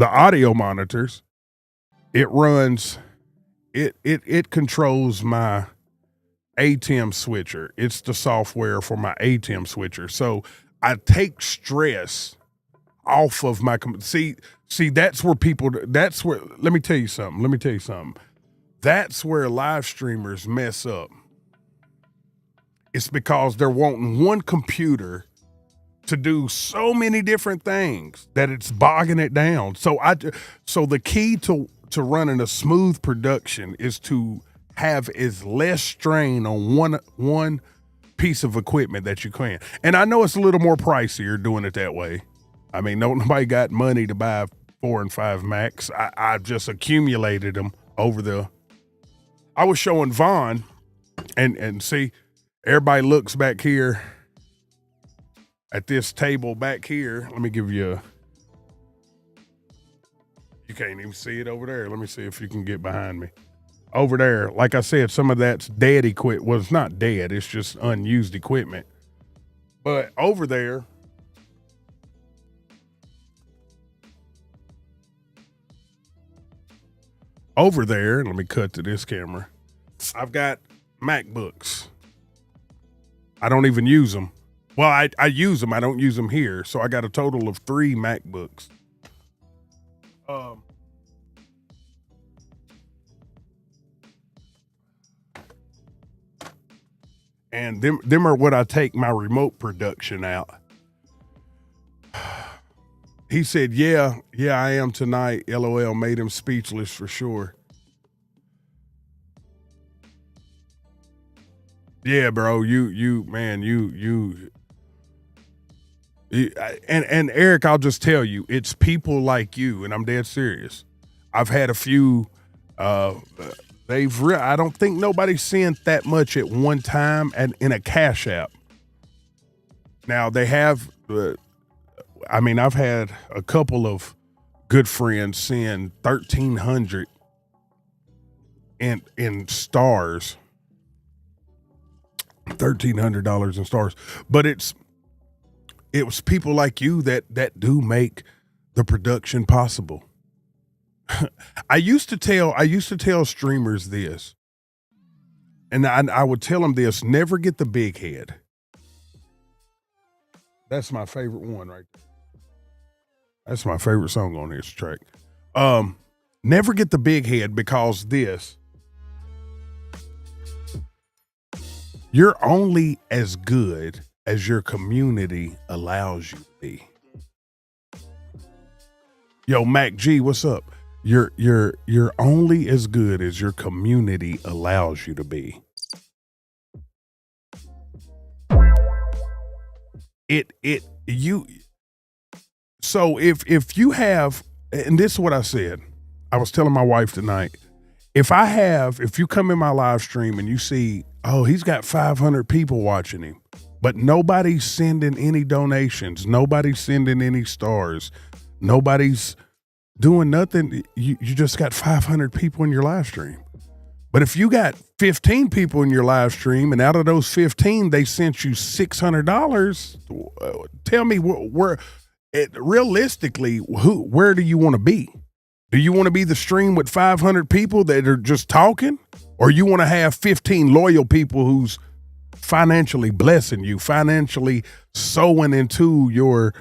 the audio monitors, it runs, it controls my ATEM switcher. It's the software for my ATEM switcher. So I take stress off of my see that's where let me tell you something. That's where live streamers mess up. It's because they're wanting one computer to do so many different things that it's bogging it down. So the key to running a smooth production is to have as less strain on one piece of equipment that you can. And I know it's a little more pricier doing it that way. I mean, nobody got money to buy 4 and 5 Macs. I've just accumulated them I was showing Vaughn, and see, everybody looks back here at this table back here. Let me give you you can't even see it over there. Let me see if you can get behind me. Over there, like I said, some of that's dead equipment. Well, it's not dead. It's just unused equipment. But over there, let me cut to this camera. I've got MacBooks. I don't even use them. Well, I use them. I don't use them here. So I got a total of 3 MacBooks. And them are what I take my remote production out. He said, yeah, I am tonight. LOL, made him speechless for sure. Yeah, bro, you and Eric, I'll just tell you, it's people like you, and I'm dead serious. I've had a few, I don't think nobody sent that much at one time and in a Cash App. Now they have, I've had a couple of good friends send $1,300 in stars, $1,300 in stars, but it was people like you that do make the production possible. I used to tell streamers this, and I would tell them this: never get the big head. That's my favorite one right there. That's my favorite song on this track. Never get the big head, because you're only as good as your community allows you to be. Yo, Mac G, what's up? You're only as good as your community allows you to be. So if you have, and this is what I said, I was telling my wife tonight, if you come in my live stream and you see, oh, he's got 500 people watching him, but nobody's sending any donations, nobody's sending any stars, nobody's doing nothing, you just got 500 people in your live stream. But if you got 15 people in your live stream, and out of those 15, they sent you $600, tell me realistically, where do you want to be? Do you want to be the stream with 500 people that are just talking? Or you want to have 15 loyal people who's financially blessing you, financially sowing into your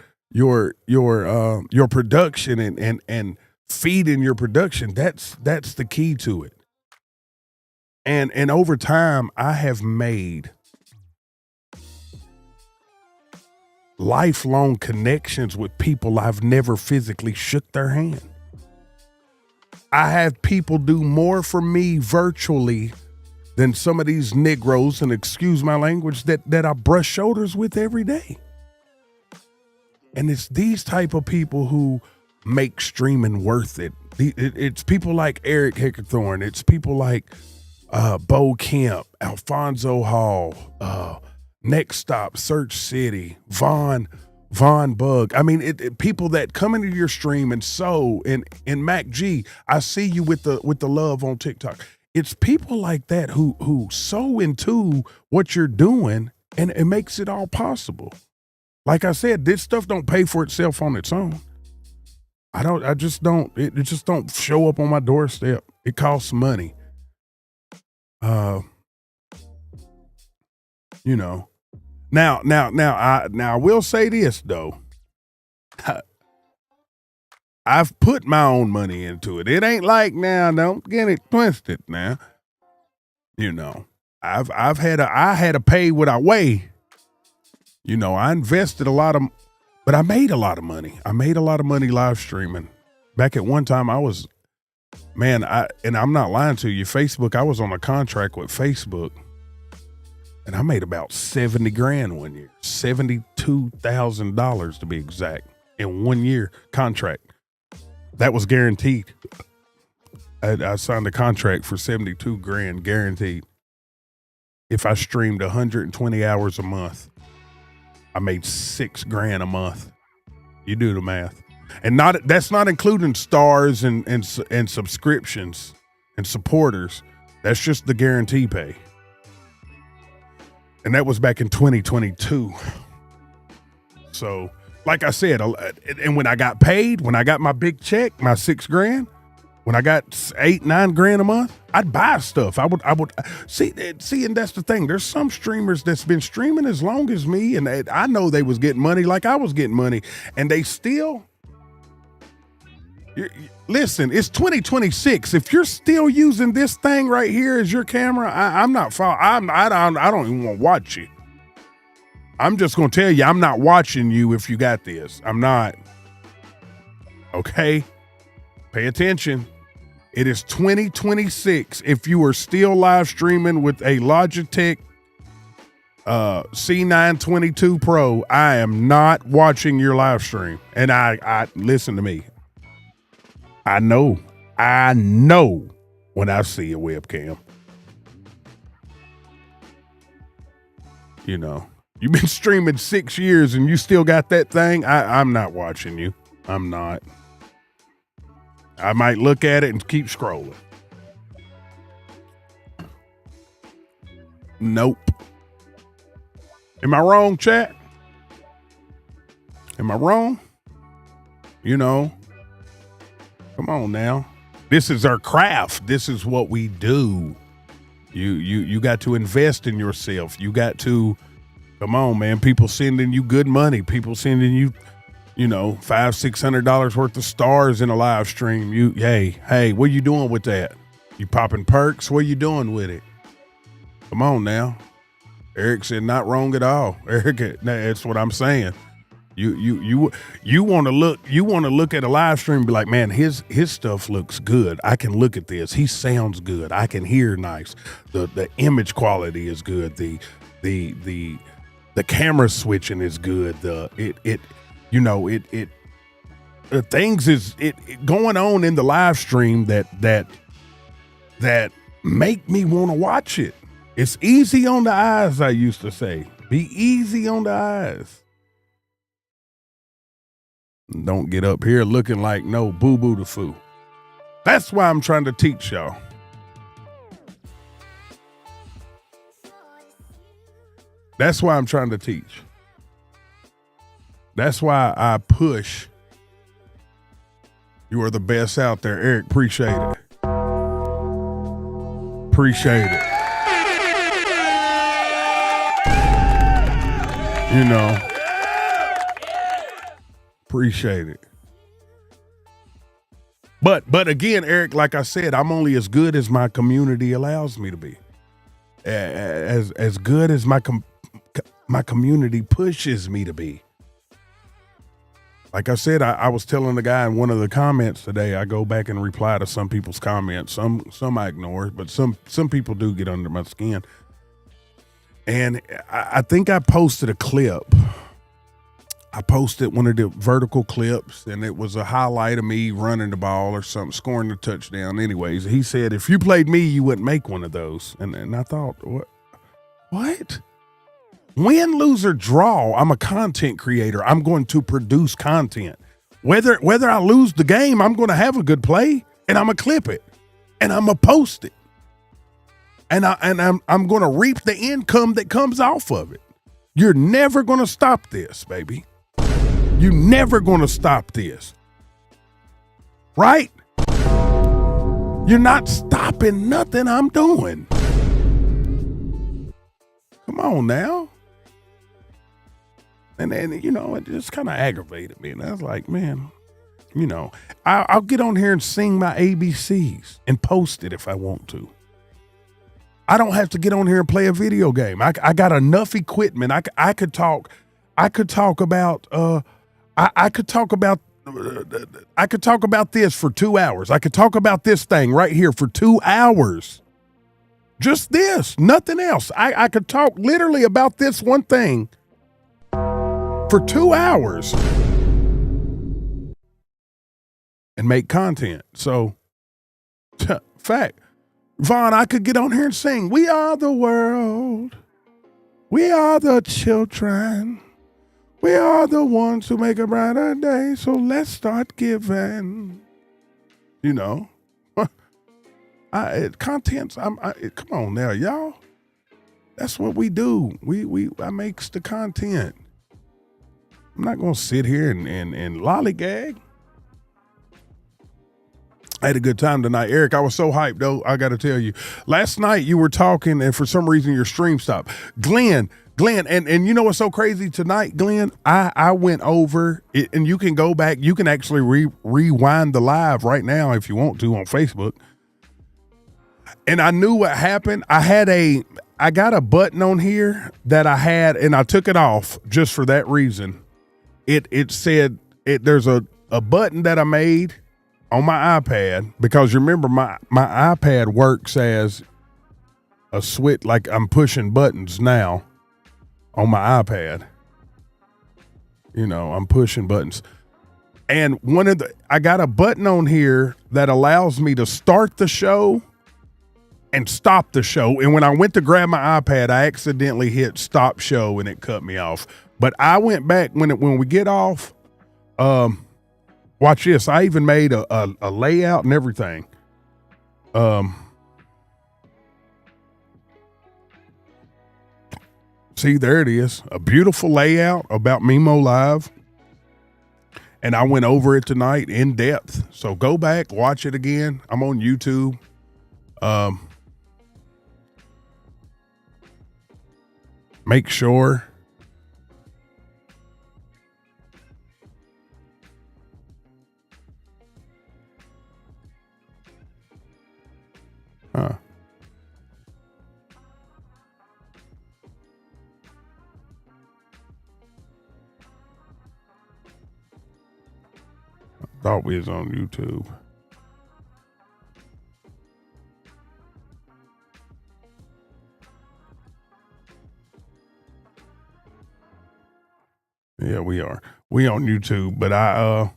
production and feeding your production? That's the key to it. And over time, I have made lifelong connections with people I've never physically shook their hand. I have people do more for me virtually than some of these Negroes, and excuse my language, that I brush shoulders with every day. And it's these type of people who make streaming worth it. It's people like Eric Hickathorn. It's people like Bo Kemp, Alfonso Hall, Next Stop, Search City, Vaughn Bug. I mean, people that come into your stream and sow, and Mac G, I see you with the love on TikTok. It's people like that who sow into what you're doing, and it makes it all possible. Like I said, this stuff don't pay for itself on its own. I just don't, it just don't show up on my doorstep. It costs money. You know, now, I will say this though. I've put my own money into it. It ain't like now, don't get it twisted now. You know, I had to pay what I weigh. You know, I invested a lot of, but I made a lot of money. I made a lot of money live streaming. Back at one time I was, man, and I'm not lying to you, Facebook, I was on a contract with Facebook and I made about 70 grand one year, $72,000 to be exact, in 1 year contract. That was guaranteed. I signed a contract for 72 grand guaranteed. If I streamed 120 hours a month, I made 6 grand a month. You do the math. And that's not including stars and subscriptions and supporters. That's just the guarantee pay. And that was back in 2022. So, like I said, and when I got paid, when I got my big check, my 6 grand, when I got 8-9 grand a month, I'd buy stuff. I would see, and that's the thing. There's some streamers that's been streaming as long as me, and I know they was getting money like I was getting money, and they still. Listen, it's 2026. If you're still using this thing right here as your camera, I'm not. I don't even want to watch you. I'm just gonna tell you, I'm not watching you if you got this. I'm not. Okay. Pay attention. It is 2026. If you are still live streaming with a Logitech C922 Pro, I am not watching your live stream. And I listen to me. I know when I see a webcam. You know, you've been streaming 6 years and you still got that thing. I'm not watching you. I'm not. I might look at it and keep scrolling. Nope. Am I wrong, chat? Am I wrong? You know, come on now. This is our craft. This is what we do. You got to invest in yourself. You got to, come on, man. People sending you good money. People sending you, you know, $500-600 worth of stars in a live stream. Hey, what you doing with that? You popping perks? What you doing with it? Come on now. Eric said not wrong at all. Eric, that's what I'm saying. You want to look at a live stream and be like, man, his stuff looks good. I can look at this. He sounds good. I can hear nice. The image quality is good. The camera switching is good. The things is going on in the live stream that make me want to watch it. It's easy on the eyes, I used to say. Be easy on the eyes. Don't get up here looking like no boo-boo the foo. That's why I'm trying to teach y'all. That's why I'm trying to teach. That's why I push. You are the best out there, Eric. Appreciate it. Appreciate it. You know, appreciate it. But again, Eric, like I said, I'm only as good as my community allows me to be. As good as my community pushes me to be. Like I said, I was telling the guy in one of the comments today, I go back and reply to some people's comments. Some I ignore, but some people do get under my skin. And I think I posted a clip. I posted one of the vertical clips, and it was a highlight of me running the ball or something, scoring the touchdown. Anyways, he said, if you played me, you wouldn't make one of those. And I thought, what? Win, lose, or draw, I'm a content creator. I'm going to produce content. Whether I lose the game, I'm going to have a good play, and I'm going to clip it, and I'm going to post it. And I'm going to reap the income that comes off of it. You're never going to stop this, baby. You're never going to stop this. right? You're not stopping nothing I'm doing. Come on now. And then, it just kind of aggravated me. And I was like, man, I'll get on here and sing my ABCs and post it if I want to. I don't have to get on here and play a video game. I got enough equipment. I could talk about this for 2 hours. I could talk about this thing right here for 2 hours. Just this, nothing else. I could talk literally about this one thing for 2 hours and make content. So, fact, Vaughn, I could get on here and sing, "We are the world. We are the children. We are the ones who make a brighter day. So let's start giving." Contents. Come on now, y'all. That's what we do. I makes the content. I'm not gonna sit here and lollygag. I had a good time tonight. Eric, I was so hyped, though. I got to tell you. Last night, you were talking, and for some reason, your stream stopped. Glenn, and you know what's so crazy tonight, Glenn? I went over, it, and you can go back. You can actually rewind the live right now if you want to on Facebook. And I knew what happened. I got a button on here that I had, and I took it off just for that reason. It said, there's a button that I made on my iPad, because remember my iPad works as a switch, like I'm pushing buttons now on my iPad. I'm pushing buttons. And I got a button on here that allows me to start the show and stop the show. And when I went to grab my iPad, I accidentally hit stop show and it cut me off. But I went back when we get off, watch this. I even made a layout and everything. See, there it is. A beautiful layout about mimoLive. And I went over it tonight in depth. So go back, watch it again. I'm on YouTube. Make sure. Thought we was on YouTube. Yeah, we are. We on YouTube, but I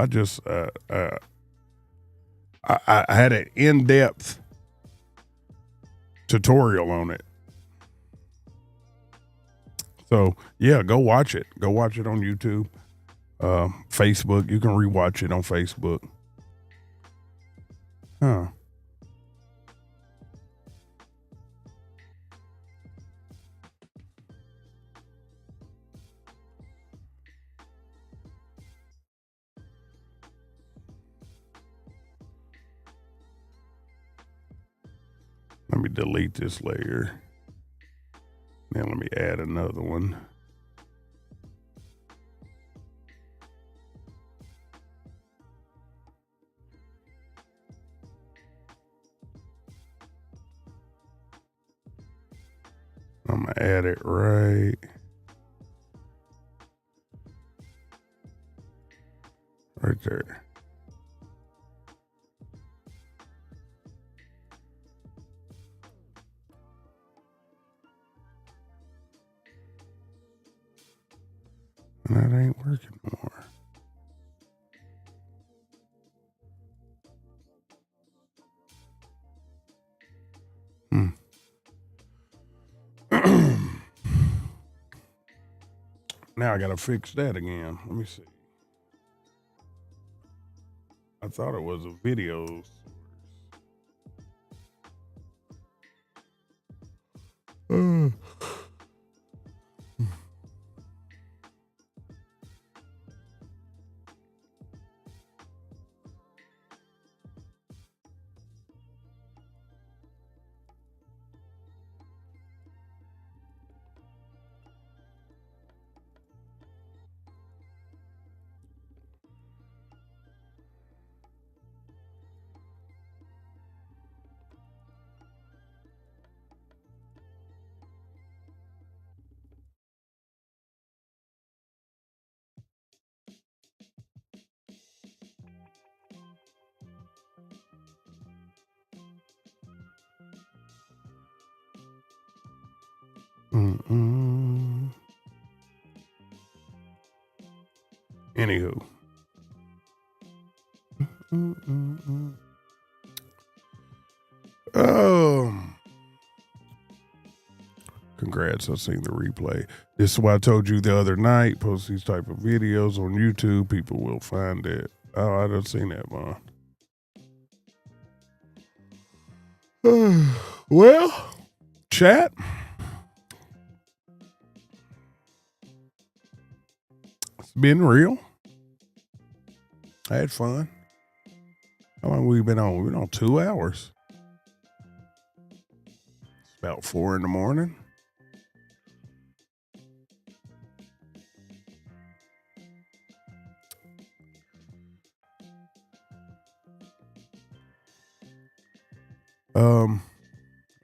just, I had an in-depth tutorial on it. So yeah, go watch it. Go watch it on YouTube, Facebook. You can rewatch it on Facebook. Huh. Let me delete this layer. Then let me add another one. I'm gonna add it right there. And that ain't working more. Now I gotta fix that again. Let me see. I thought it was a video. Anywho. Congrats, I seen the replay. This is why I told you the other night, post these type of videos on YouTube, people will find it. Oh, I done seen that, man. Well, chat. It's been real. I had fun. How long we been on? We've been on 2 hours. It's about 4 in the morning.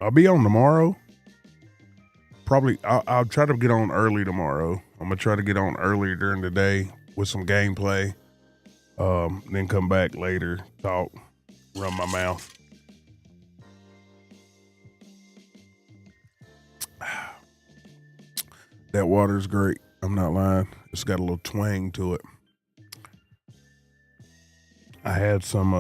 I'll be on tomorrow. Probably I'll try to get on early tomorrow. I'm gonna try to get on earlier during the day with some gameplay. Then come back later, talk, run my mouth. That water's great. I'm not lying. It's got a little twang to it. I had some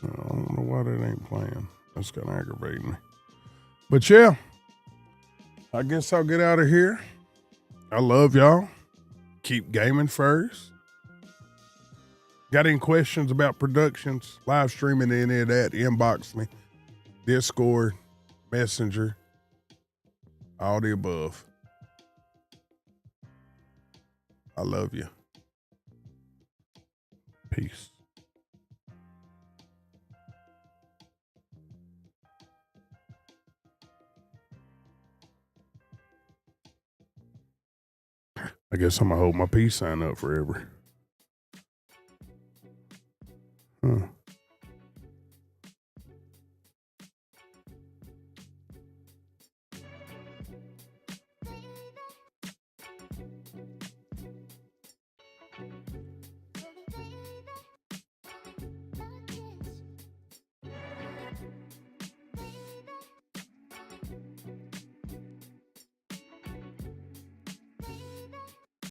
I don't know why that ain't playing. That's kind of aggravating me. But yeah, I guess I'll get out of here. I love y'all. Keep gaming first. Got any questions about productions, live streaming, any of that, inbox me. Discord, Messenger, all the above. I love you. Peace. I guess I'm going to hold my peace sign up forever.